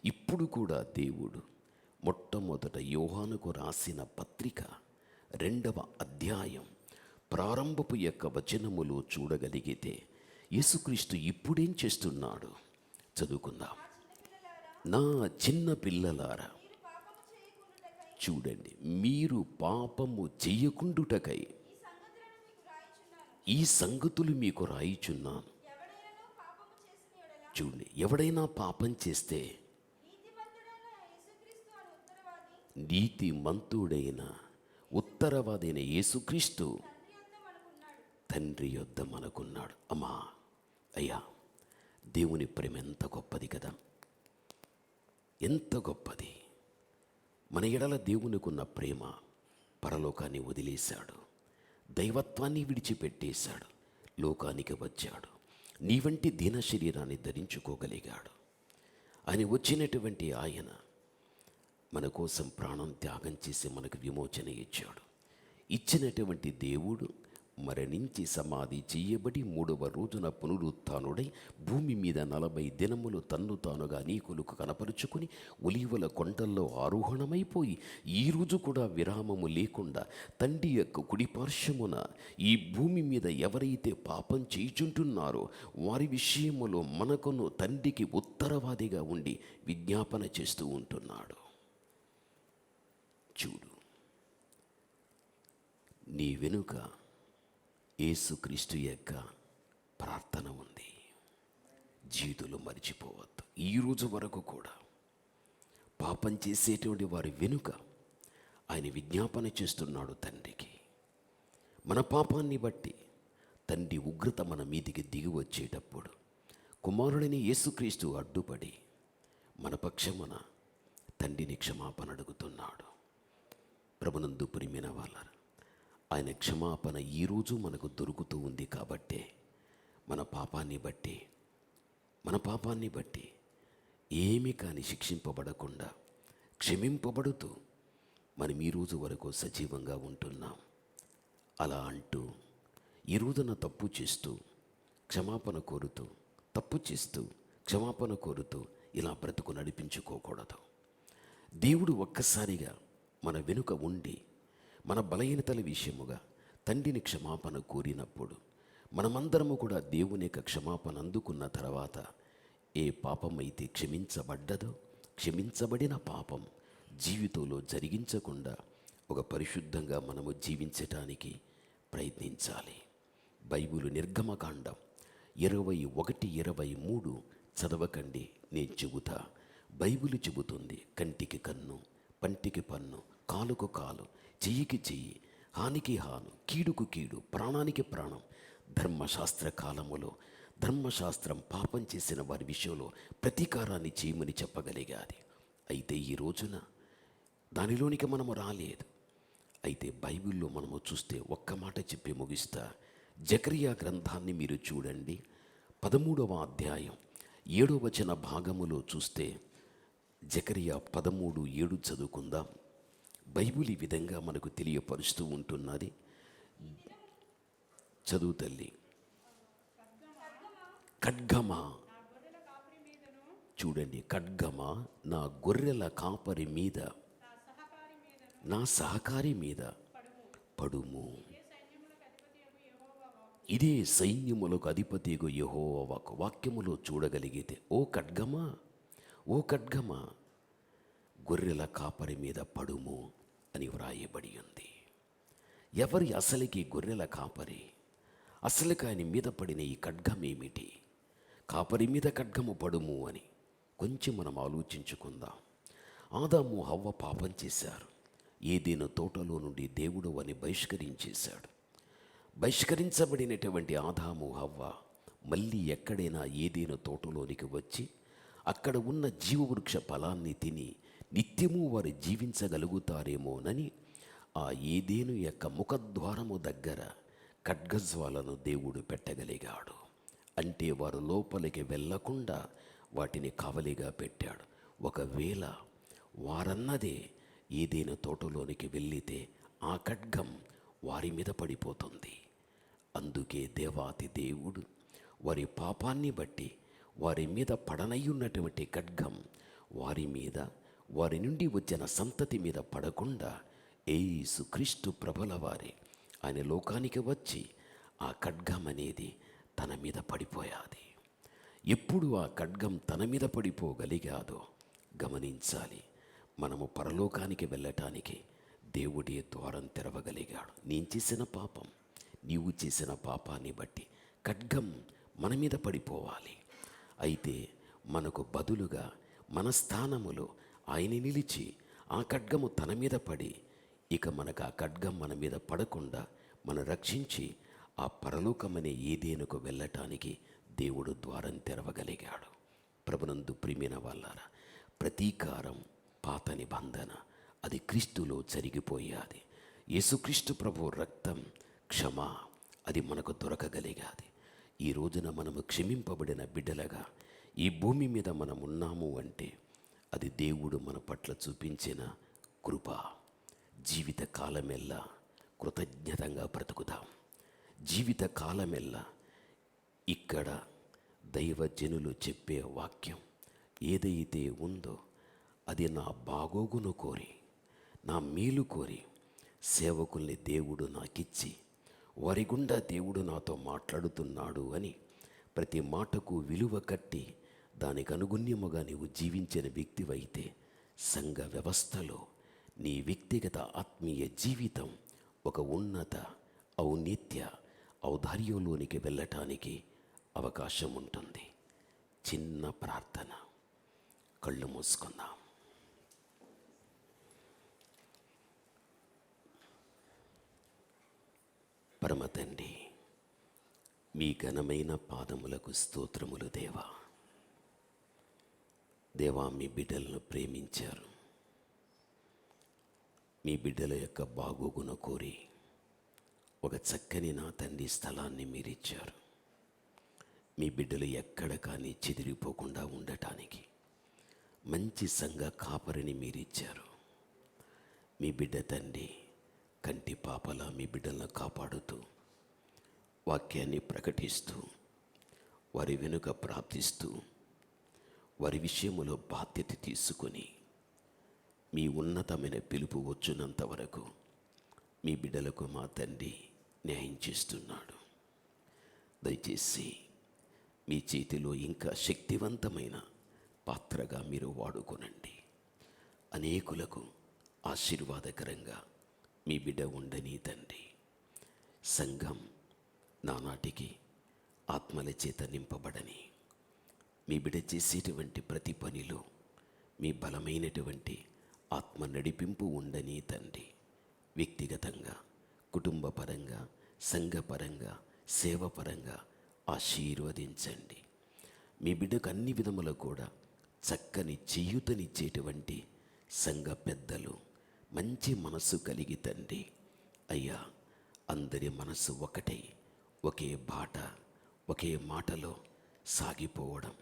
ఇప్పుడు కూడా దేవుడు మొట్టమొదట యోహానుకు రాసిన పత్రిక 2వ అధ్యాయం ప్రారంభపు యొక్క వచనములో చూడగలిగితే యేసుక్రీస్తు ఇప్పుడేం చేస్తున్నాడు చదువుకుందాం. నా చిన్న పిల్లలారా, చూడండి, మీరు పాపము చెయ్యకుండుటకై ఈ సంగతులు మీకు రాయిచున్నాను. చూడండి, ఎవడైనా పాపం చేస్తే నీతిమంతుడైన ఉత్తరవాదైన యేసుక్రీస్తు తండ్రి యొద్ద మనకున్నాడు. అమ్మా, అయ్యా, దేవుని ప్రేమ ఎంత గొప్పది కదా, ఎంత గొప్పది. మన ఎడల దేవునికున్న ప్రేమ పరలోకాన్ని వదిలేశాడు, దైవత్వాన్ని విడిచిపెట్టేశాడు, లోకానికి వచ్చాడు, నీ వంటి దీన శరీరాన్ని ధరించుకోగలిగాడు. ఆయన వచ్చినటువంటి ఆయన మన కోసం ప్రాణం త్యాగం చేసి మనకు విమోచన ఇచ్చాడు. ఇచ్చినటువంటి దేవుడు మరణించి సమాధి చేయబడి 3వ రోజున పునరుత్థానుడై భూమి మీద 40 దినములు తన్ను తానుగా అనేకులకు కనపరుచుకుని ఒలీవల కొండల్లో ఆరోహణమైపోయి ఈ రోజు కూడా విరామము లేకుండా తండ్రి యొక్క కుడిపార్శ్వమున ఈ భూమి మీద ఎవరైతే పాపం చేయుచుంటున్నారో వారి విషయములో మనకును తండ్రికి ఉత్తరవాదిగా ఉండి విజ్ఞాపన చేస్తూ ఉంటున్నాడు. చూడు, నీ వెనుక యేసుక్రీస్తు యొక్క ప్రార్థన ఉంది. జీవితంలో మర్చిపోవద్దు. ఈ రోజు వరకు కూడా పాపం చేసేటువంటి వారి వెనుక ఆయన విజ్ఞాపన చేస్తున్నాడు తండ్రికి. మన పాపాన్ని బట్టి తండ్రి ఉగ్రత మన మీదికి దిగి వచ్చేటప్పుడు కుమారుడిని యేసుక్రీస్తు అడ్డుపడి మన పక్షమున తండ్రిని క్షమాపణ అడుగుతున్నాడు. ప్రభునందు ప్రియమైన వాళ్ళారా, ఆయన క్షమాపణ ఈరోజు మనకు దొరుకుతూ ఉంది. కాబట్టే మన పాపాన్ని బట్టి ఏమీ కానీ శిక్షింపబడకుండా క్షమింపబడుతూ మనం ఈ రోజు వరకు సజీవంగా ఉంటున్నాం. అలా అంటూ ఈ రోజున తప్పు చేస్తూ క్షమాపణ కోరుతూ, తప్పు చేస్తూ క్షమాపణ కోరుతూ ఇలా బ్రతుకు నడిపించుకోకూడదు. దేవుడు ఒక్కసారిగా మన వెనుక ఉండి మన బలహీనతల విషయముగా తండ్రిని క్షమాపణ కోరినప్పుడు మనమందరము కూడా దేవుని యొక్క క్షమాపణ అందుకున్న తర్వాత ఏ పాపమైతే క్షమించబడ్డదో క్షమించబడిన పాపం జీవితంలో జరిగించకుండా ఒక పరిశుద్ధంగా మనము జీవించటానికి ప్రయత్నించాలి. బైబిలు నిర్గమకాండం 21:23 చదవకండి, నేను చెబుతా. బైబిలు చెబుతుంది, కంటికి కన్ను, పంటికి పన్ను, కాలుకు కాలు, చెయ్యికి చెయ్యి, హానికి హాను, కీడుకు కీడు, ప్రాణానికి ప్రాణం. ధర్మశాస్త్ర కాలములో ధర్మశాస్త్రం పాపం చేసిన వారి విషయంలో ప్రతీకారాన్ని చేయమని చెప్పగలిగాది. అయితే ఈ రోజున దానిలోనికి మనము రాలేదు. అయితే బైబిల్లో మనము చూస్తే ఒక్క మాట చెప్పి ముగిస్తా. జకరియా గ్రంథాన్ని మీరు చూడండి, 13వ అధ్యాయం 7వ వచన భాగములో చూస్తే జకరియా 13:7 చదువుకుందాం. బైబిల్ ఈ విధంగా మనకు తెలియపరుస్తూ ఉంటున్నది. చదువు తల్లి. ఖడ్గమా, చూడండి, ఖడ్గమా నా గొర్రెల కాపరి మీద, నా సహకారి మీద పడుము. ఇదే సైన్యములకు అధిపతిగు యెహోవా వాక్యములో చూడగలిగితే, ఓ ఖడ్గమా, ఓ ఖడ్గమా, గొర్రెల కాపరి మీద పడుము అని వ్రాయబడి ఉంది. ఎవరి అసలుకి గొర్రెల కాపరి? అసలుకి ఆయన మీద పడిన ఈ ఖడ్గం ఏమిటి? కాపరి మీద ఖడ్గము పడుము అని కొంచెం మనం ఆలోచించుకుందాం. ఆదాము హవ్వ పాపం చేశారు. ఏదైనా తోటలో నుండి దేవుడు అని బహిష్కరించేశాడు. బహిష్కరించబడినటువంటి ఆదాము హవ్వ మళ్ళీ ఎక్కడైనా ఏదైనా తోటలోనికి వచ్చి అక్కడ ఉన్న జీవవృక్ష ఫలాన్ని తిని నిత్యము వారు జీవించగలుగుతారేమోనని ఆ ఏదేను యొక్క ముఖద్వారము దగ్గర ఖడ్గజ్వాలను దేవుడు పెట్టగలిగాడు. అంటే వారు లోపలికి వెళ్ళకుండా వాటిని కవలిగా పెట్టాడు. ఒకవేళ వారన్నదే ఏదైనా తోటలోనికి వెళ్ళితే ఆ ఖడ్గం వారి మీద పడిపోతుంది. అందుకే దేవాతి దేవుడు వారి పాపాన్ని బట్టి వారి మీద పడనయ్యున్నటువంటి ఖడ్గం వారి మీద, వారి నుండి వచ్చిన సంతతి మీద పడకుండా యేసుక్రీస్తు ప్రభుల వారి ఆయన లోకానికి వచ్చి ఆ ఖడ్గం అనేది తన మీద పడిపోయాది. ఎప్పుడు ఆ ఖడ్గం తన మీద పడిపోగలిగాదో గమనించాలి. మనము పరలోకానికి వెళ్ళటానికి దేవుడే ద్వారం తెరవగలిగాడు. నేను చేసిన పాపం, నీవు చేసిన పాపాన్ని బట్టి ఖడ్గం మన మీద పడిపోవాలి. అయితే మనకు బదులుగా మన స్థానములో ఆయన నిలిచి ఆ ఖడ్గము తన మీద పడి ఇక మనకు ఆ ఖడ్గం మన మీద పడకుండా మనం రక్షించి ఆ పరలోకమనే ఏదేనుకు వెళ్ళటానికి దేవుడు ద్వారం తెరవగలిగాడు. ప్రభునందు ప్రియమైన వాళ్ళారా, ప్రతీకారం పాత నిబంధన అది క్రీస్తులో జరిగిపోయాది. యేసుక్రీస్తు ప్రభు రక్తం క్షమ అది మనకు దొరకగలిగాది. ఈ రోజున మనము క్షమింపబడిన బిడ్డలుగా ఈ భూమి మీద మనం ఉన్నాము అంటే అది దేవుడు మన పట్ల చూపించిన కృప. జీవిత కాలమెల్లా కృతజ్ఞతంగా బ్రతుకుదాం. జీవిత కాలమెల్లా ఇక్కడ దైవజనులు చెప్పే వాక్యం ఏదైతే ఉందో అది నా బాగోగును కోరి, నా మేలు కోరి సేవకుల్ని దేవుడు నాకిచ్చి వారి గుండా దేవుడు నాతో మాట్లాడుతున్నాడు అని ప్రతి మాటకు విలువ కట్టి దానికి అనుగుణ్యముగా నీవు జీవించిన వ్యక్తివైతే సంఘ వ్యవస్థలో నీ వ్యక్తిగత ఆత్మీయ జీవితం ఒక ఉన్నత ఔన్నత్య ఔదార్యంలోనికి వెళ్ళటానికి అవకాశం ఉంటుంది. చిన్న ప్రార్థన, కళ్ళు మూసుకుందాం. పరమ తండ్రి, మీ ఘనమైన పాదములకు స్తోత్రములు దేవా. దేవా, మీ బిడ్డలను ప్రేమించారు. మీ బిడ్డల యొక్క బాగోగున కోరి ఒక చక్కని నా తండ్రి స్థలాన్ని మీరిచ్చారు. మీ బిడ్డలు ఎక్కడ కానీ చెదిరిపోకుండా ఉండటానికి మంచి సంఘ కాపరిని మీరిచ్చారు. మీ బిడ్డ తండ్రి కంటి పాపలా మీ బిడ్డలను కాపాడుతూ వాక్యాన్ని ప్రకటిస్తూ వారి వెనుక ప్రార్థిస్తూ వారి విషయములో బాధ్యత తీసుకొని మీ ఉన్నతమైన పిలుపు వచ్చునంత వరకు మీ బిడ్డలకు మా తండ్రి న్యాయం చేస్తున్నాడు. దయచేసి మీ చేతిలో ఇంకా శక్తివంతమైన పాత్రగా మీరు వాడుకొనండి. అనేకులకు ఆశీర్వాదకరంగా మీ బిడ్డ ఉండని తండ్రి. సంఘం నానాటికి ఆత్మల చేత నింపబడని మీ బిడ్డ చేసేటువంటి ప్రతి పనిలో మీ బలమైనటువంటి ఆత్మ నడిపింపు ఉండని తండ్రి. వ్యక్తిగతంగా, కుటుంబపరంగా, సంఘపరంగా, సేవపరంగా ఆశీర్వదించండి. మీ బిడ్డకు అన్ని విధములు కూడా చక్కని చేయూతనిచ్చేటువంటి సంఘ పెద్దలు మంచి మనసు కలిగి తండ్రి. అయ్యా, అందరి మనసు ఒకటై ఒకే బాట ఒకే మాటలో సాగిపోవడం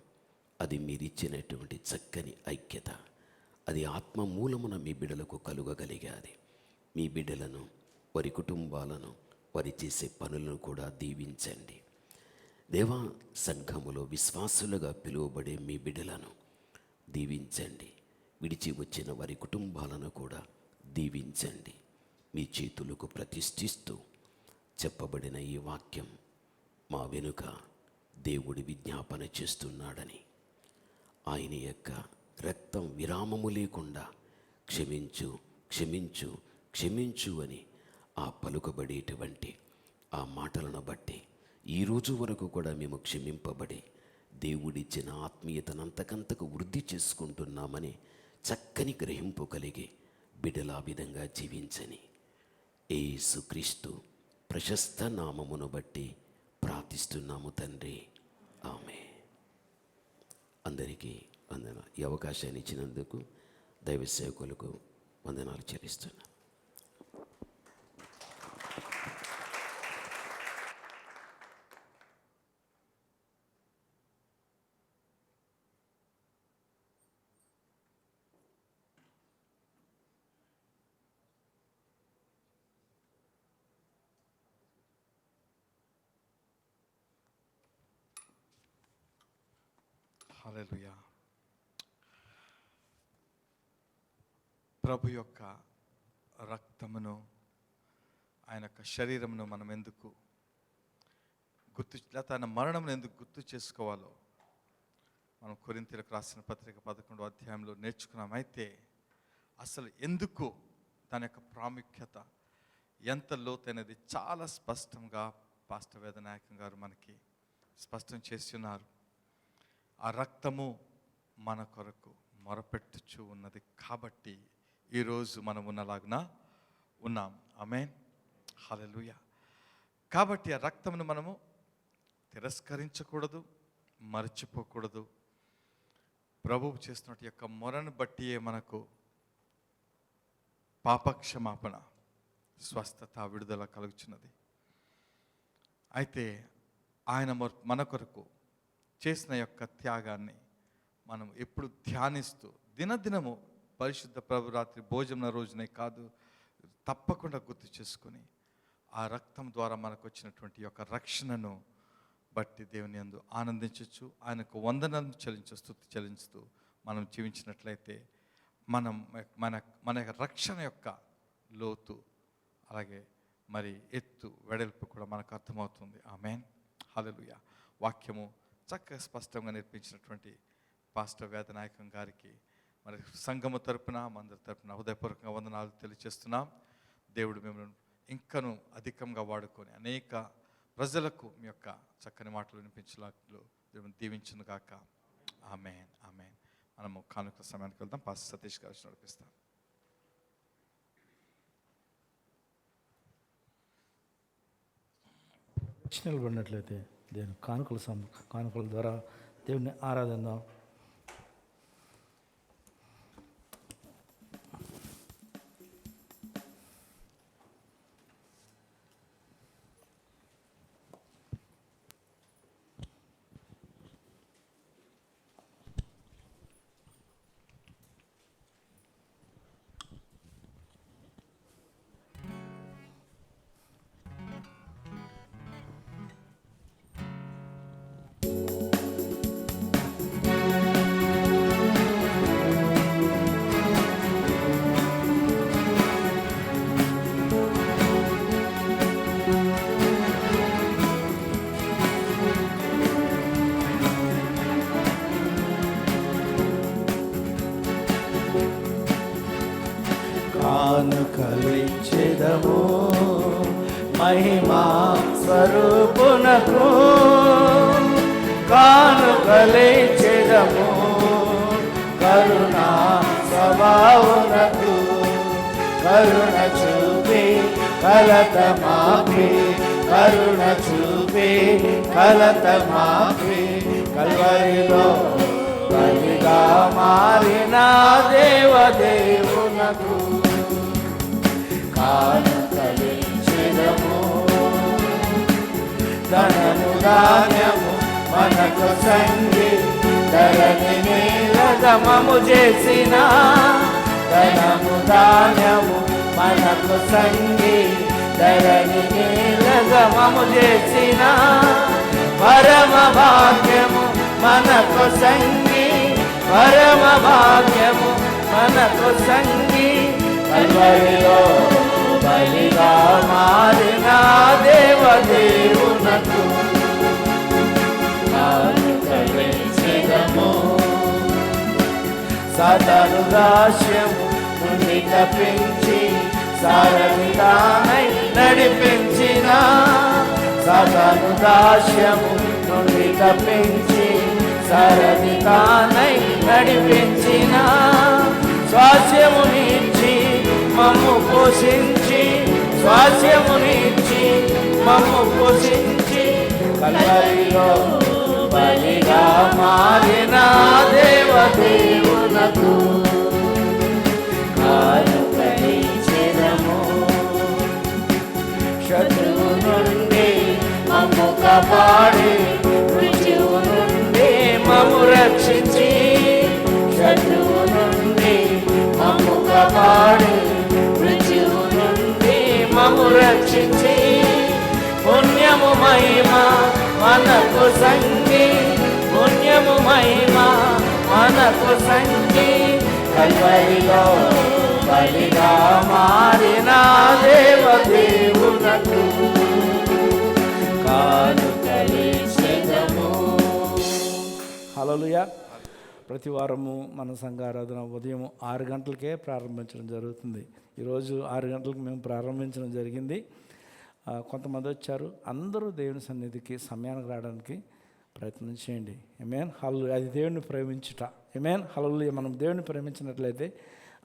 అది మీరిచ్చినటువంటి చక్కని ఐక్యత. అది ఆత్మ మూలమున మీ బిడ్డలకు కలుగగలిగాది. మీ బిడ్డలను, వారి కుటుంబాలను, వారి చేసే పనులను కూడా దీవించండి దేవా. సంఘములో విశ్వాసులుగా పిలువబడే మీ బిడ్డలను దీవించండి. విడిచి వచ్చిన వారి కుటుంబాలను కూడా దీవించండి. మీ చేతులకు ప్రతిష్ఠిస్తూ చెప్పబడిన ఈ వాక్యం మా వెనుక దేవుడి విజ్ఞాపన చేస్తున్నాడని, ఆయన యొక్క రక్తం విరామము లేకుండా క్షమించు క్షమించు క్షమించు అని ఆ పలుకబడేటువంటి ఆ మాటలను బట్టి ఈరోజు వరకు కూడా మేము క్షమింపబడి దేవుడిచ్చిన ఆత్మీయతనంతకంతకు వృద్ధి చేసుకుంటున్నామని చక్కని గ్రహింపు కలిగి బిడ్డలా విధంగా జీవించని యేసుక్రీస్తు ప్రశస్త నామమును బట్టి ప్రార్థిస్తున్నాము తండ్రి, ఆమె. అందరికీ వందనాలు. ఈ అవకాశాన్ని ఇచ్చినందుకు దైవ సేవకులకు వందనాలు చెల్లిస్తున్నాను. హల్లెలూయా. ప్రభు యొక్క రక్తమును, ఆయన యొక్క శరీరమును మనం ఎందుకు లేకపోతే ఆయన మరణమును ఎందుకు గుర్తు చేసుకోవాలో మనం కొరింథీయులకు రాసిన పత్రిక 11వ అధ్యాయంలో నేర్చుకున్నాం. అయితే అసలు ఎందుకు దాని యొక్క ప్రాముఖ్యత ఎంత లోతైనది చాలా స్పష్టంగా పాస్టర్ వేదనాయకం గారు మనకి స్పష్టం చేసి ఉన్నారు. ఆ రక్తము మన కొరకు మొరపెట్టుచు ఉన్నది కాబట్టి ఈరోజు మనం ఉన్నలాగున ఉన్నాం. ఆమేన్, హల్లెలూయా. కాబట్టి ఆ రక్తమును మనము తిరస్కరించకూడదు, మర్చిపోకూడదు. ప్రభువు చేస్తున్నట్టు యొక్క మొరను బట్టియే మనకు పాపక్షమాపణ, స్వస్థత, విడుదల కలుగుచున్నది. అయితే ఆయన మన కొరకు చేసిన యొక్క త్యాగాన్ని మనం ఎప్పుడు ధ్యానిస్తూ దినదినము పరిశుద్ధ ప్రభురాత్రి భోజన రోజునే కాదు, తప్పకుండా గుర్తు చేసుకొని ఆ రక్తం ద్వారా మనకు వచ్చినటువంటి యొక్క రక్షణను బట్టి దేవుని యందు ఆనందించవచ్చు. ఆయనకు వందనాలను స్తుతి చెల్లించుతూ మనం జీవించినట్లయితే మనం మన యొక్క రక్షణ యొక్క లోతు, అలాగే మరి ఎత్తు, వెడల్పు కూడా మనకు అర్థమవుతుంది. ఆమేన్, హల్లెలూయా. వాక్యము చక్కగా స్పష్టంగా నేర్పించినటువంటి పాస్టర్ వేదనాయకం గారికి మరి సంఘము తరపున, మందరి తరపున హృదయపూర్వకంగా వందనాలు తెలియజేస్తున్నాం. దేవుడు మిమ్మల్ని ఇంకను అధికంగా వాడుకొని అనేక ప్రజలకు మీ యొక్క చక్కని మాటలు వినిపించలాట్లు దేవుని దీవించును గాక. ఆమేన్, ఆమేన్. మనము కానుక సమయానికి వెళ్దాం. పాస్టర్ సతీష్ గారు నడిపిస్తాం. నిలబడినట్లయితే దేవుని కానుకల ద్వారా దేవుని ఆరాధిద్దాం. కానుకలిచ్చెదము మహిమా స్వరూపునకు, కానుకలిచ్చెదము కరుణా స్వభావునకు. కరుణ చూపి కలత మాపి, కరుణ చూపి కలత మాపి, కల్వరిలో బలిగా మారిన దేవదేవునకు కానుకలిచ్చెదము. ధనము ధాన్యము మనకు సంగి, ధరణి నీలగమము చేసిన. ధనము ధాన్యము మనకు సంగి, ధరణి నీలగమము చేసిన. పరమ భాగ్యము మనకు సంగి, పరమ భాగ్యము మనకు సంగి, కల్వరిలో బలిగా మారిన దేవదేవునకు సాతాను దాస్యము నుండి తప్పించి సారథి తానై నడిపించిన, సాతాను దాస్యము నుండి తప్పించి సారథి తానై నడిపించిన, స్వాస్యమునిచ్చి మమ్ము పోషించి, స్వాస్యమునిచ్చి మమ్ము పోషించి, కల్వరిలో బలిగా మారిన దేవదేవునకు కానుకలిచెదము. శత్రువు నుండి మమ్ము కాపాడి, మృత్యువు నుండి మమ్ము రక్షించి, శత్రువు నుండి మమ్ము కాపాడి, మృత్యువు నుండి మమ్ము రక్షించి, పుణ్యము మహిమ మనకు సంగి, పుణ్యము మహిమ మనకు సంగి, కల్వరిలో బలిగా మారిన దేవదేవునకు కానుకలిచెదము. హల్లెలూయా. ప్రతి వారము మన సంఘారాధన ఉదయం 6 గంటలకే ప్రారంభించడం జరుగుతుంది. ఈరోజు 6 గంటలకు మేము ప్రారంభించడం జరిగింది. కొంతమంది వచ్చారు. అందరూ దేవుని సన్నిధికి సమయానికి రావడానికి ప్రయత్నం చేయండి. ఆమేన్. హల్లెలూయా. అది దేవుని ప్రేమించుట. ఆమేన్. హల్లెలూయా. మనం దేవుని ప్రేమించినట్లయితే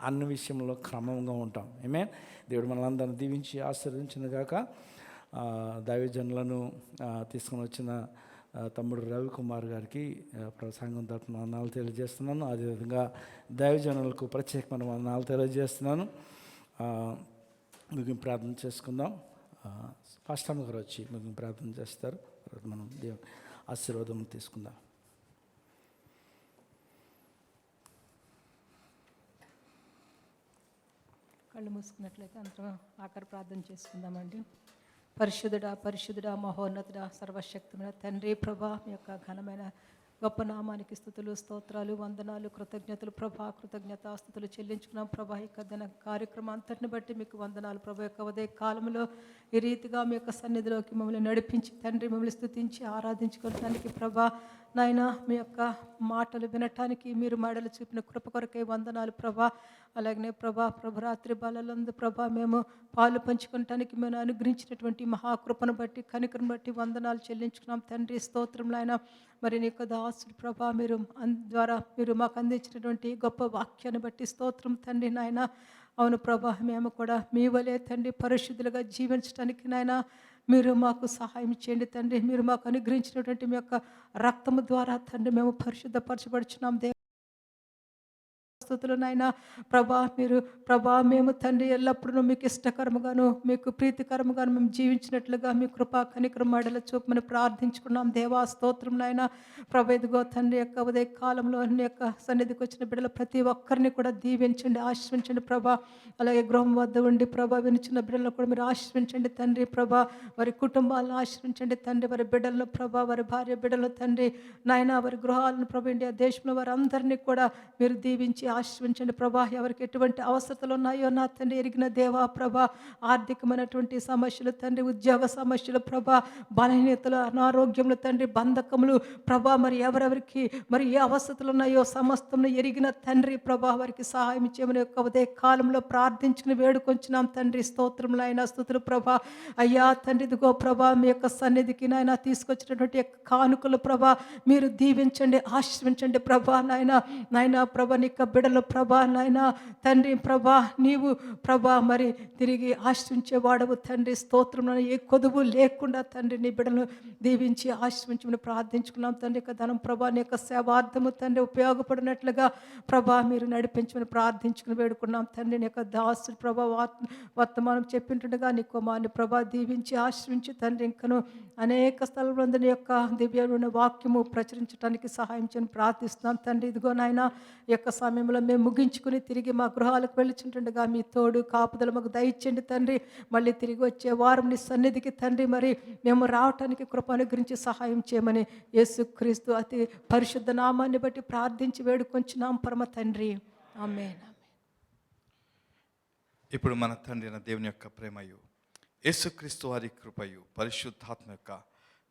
అన్ని విషయంలో క్రమంగా ఉంటాం. ఆమేన్. దేవుడు మనలందరిని దీవించి ఆశీర్వదించిన గాక. దైవజనులను తీసుకొని వచ్చిన తమ్ముడు రవికుమార్ గారికి సంఘం తరపున వందనాలు తెలియజేస్తున్నాను. అదేవిధంగా దైవజనులకు ప్రత్యేకమైన వందనాలు తెలియజేస్తున్నాను. ముగింపు ప్రార్థన చేసుకుందాం. ఫస్ట్ టైం గారు వచ్చి ముగింపు ప్రార్థన చేస్తారు. మనం దేవుని ఆశీర్వాదం తీసుకుందాం. కళ్ళు మూసుకున్నట్లయితే అందరం ఆఖరి ప్రార్థన చేసుకుందామండి. పరిశుద్ధుడా, పరిశుద్ధుడా, మహోన్నతుడా, సర్వశక్తుమైన తండ్రి ప్రభా, మీ యొక్క ఘనమైన గొప్ప నామానికి స్తుతులు, స్తోత్రాలు, వందనాలు, కృతజ్ఞతలు ప్రభా, కృతజ్ఞతాస్తుతులు చెల్లించుకున్నాం ప్రభా. ఈ కార్యక్రమం అంతటిని బట్టి మీకు వందనాలు ప్రభా. యొక్క ఉదయ కాలంలో ఈ రీతిగా మీ యొక్క సన్నిధిలోకి మమ్మల్ని నడిపించి తండ్రి మమ్మల్ని స్తుతించి ఆరాధించుకోవడానికి ప్రభా, నాయన మీ యొక్క మాటలు వినటానికి మీరు మాటలు చూపిన కృప కొరకై వందనాలు ప్రభా. అలాగనే ప్రభరాత్రి బాలందు ప్రభా మేము పాలు పంచుకోవటానికి మేము అనుగ్రహించినటువంటి మహాకృపను బట్టి కనికరం బట్టి వందనాలు చెల్లించుకున్నాం తండ్రి. స్తోత్రంలో ఆయన మరి నీ యొక్క దాసుడు ప్రభా మీరు ద్వారా మీరు మాకు అందించినటువంటి గొప్ప వాక్యాన్ని బట్టి స్తోత్రం తండ్రి. నాయన అవును ప్రభా, మేము కూడా మీ వలే తండ్రి పరిశుద్ధులుగా జీవించడానికి నాయన మీరు మాకు సహాయం చేయండి తండ్రి. మీరు మాకు అనుగ్రహించినటువంటి మీ యొక్క రక్తము ద్వారా తండ్రి మేము పరిశుద్ధపరచబడుచున్నాం స్థుతులు నాయన ప్రభా. మేము తండ్రి ఎల్లప్పుడూ మీకు ఇష్టకరముగాను మీకు ప్రీతికరముగాను మేము జీవించినట్లుగా మీ కృపా కనికరం మాటల చూపమని ప్రార్థించుకున్నాం దేవా. స్తోత్రం నాయన ప్రభా. ఇదిగో తండ్రి యొక్క ఉదయ కాలంలో నీ యొక్క సన్నిధికి వచ్చిన బిడ్డలు ప్రతి ఒక్కరిని కూడా దీవించండి, ఆశ్రయించండి ప్రభా. అలాగే గృహం వద్ద ఉండి ప్రభా వినిచిన బిడ్డలను కూడా మీరు ఆశ్రయించండి తండ్రి ప్రభా. వారి కుటుంబాలను ఆశ్రయించండి తండ్రి. వారి బిడ్డలను ప్రభా, వారి భార్య బిడ్డలు తండ్రి నాయన, వారి గృహాలను ప్రభా, ఇండియా దేశంలో వారందరినీ కూడా మీరు దీవించి ఆశ్రయించండి ప్రభా. ఎవరికి ఎటువంటి అవసరతలు ఉన్నాయో నా తండ్రి ఎరిగిన దేవా ప్రభా. ఆర్థికమైనటువంటి సమస్యలు తండ్రి, ఉద్యోగ సమస్యలు ప్రభా, బలహీనతలు, అనారోగ్యములు తండ్రి, బంధకములు ప్రభా, మరి ఎవరెవరికి మరి ఏ అవసరతలు ఉన్నాయో సమస్తం ఎరిగిన తండ్రి ప్రభా, వారికి సహాయం చేయమని యొక్క ఉదయ కాలంలో ప్రార్థించుకుని వేడుకొంచున్నాం తండ్రి. స్తోత్రములు అయినా స్తుతులు ప్రభా. అయ్యా తండ్రి ఇదిగో ప్రభా మీ యొక్క సన్నిధికి నాయన తీసుకొచ్చినటువంటి యొక్క కానుకలు ప్రభా మీరు దీవించండి, ఆశ్రయించండి ప్రభా. నాయన ప్రభా నీ యొక్క బిడలు ప్రభా నాయన తండ్రి ప్రభా నీవు ప్రభా మరి తిరిగి ఆశ్రయించేవాడవు తండ్రి. స్తోత్రం ఏ కొదువు లేకుండా తండ్రి నీ బిడలను దీవించి ఆశ్రయించమని ప్రార్థించుకున్నాం తండ్రి. యొక్క ధనం ప్రభా నీ యొక్క సేవార్థము తండ్రి ఉపయోగపడినట్లుగా ప్రభా మీరు నడిపించమని ప్రార్థించుకుని వేడుకున్నాం తండ్రి. నీ యొక్క దాసుడు ప్రభా వర్తమానం చెప్పింటుండగా నీ కుమారుని ప్రభా దీవించి ఆశ్రయించి తండ్రి ఇంకను అనేక స్థలంలో నీ యొక్క దివ్యమైన వాక్యము ప్రచురించడానికి సహాయం చేయని ప్రార్థిస్తున్నాం తండ్రి. ఇదిగో నాయన ఈ యొక్క సమయంలో మేము ముగించుకుని తిరిగి మా గృహాలకు వెళ్ళుచుంటుండగా మీ తోడు కాపుదల మాకు దయచేయండి తండ్రి. మళ్ళీ తిరిగి వచ్చే వారం నీ సన్నిధికి తండ్రి మరి మేము రావటానికి కృప అనుగ్రహించి సహాయం చేయమని యేసుక్రీస్తు అతి పరిశుద్ధ నామాన్ని బట్టి ప్రార్థించి వేడుకొంచున్నాం పరమ తండ్రి. ఆమేన్. ఇప్పుడు మన తండ్రి అయిన దేవుని యొక్క ప్రేమయు యేసుక్రీస్తు వారి కృపయు పరిశుద్ధాత్మ యొక్క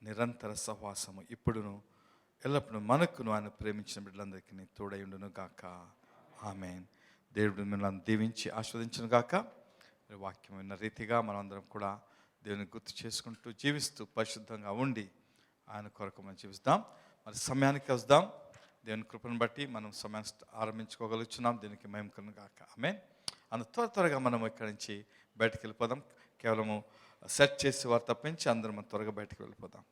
నిరంతర సహవాసము ఇప్పుడును ఎల్లప్పుడూ మనకును ఆయన ప్రేమించిన బిడ్డలందరికీ తోడై ఉండును గాక. ఆమేన్. దేవుడు మిమ్మల్ని దీవించి ఆస్వాదించును గాక. వాక్యం విన్న రీతిగా మనమందరం కూడా దేవుని గుర్తు చేసుకుంటూ జీవిస్తూ పరిశుద్ధంగా ఉండి ఆయన కొరకు మనం జీవిస్తాం. మరి సమయానికి వస్తాం. దేవుని కృపను బట్టి మనం సమయాన్ని ఆరంభించుకోగలుగుతున్నాం. దీనికి మేము కను గాక. ఆమేన్. త్వరగా మనం ఇక్కడి నుంచి బయటకు వెళ్ళిపోదాం. కేవలము సెట్ చేసి వారు తప్పించి అందరం త్వరగా బయటకు వెళ్ళిపోదాం.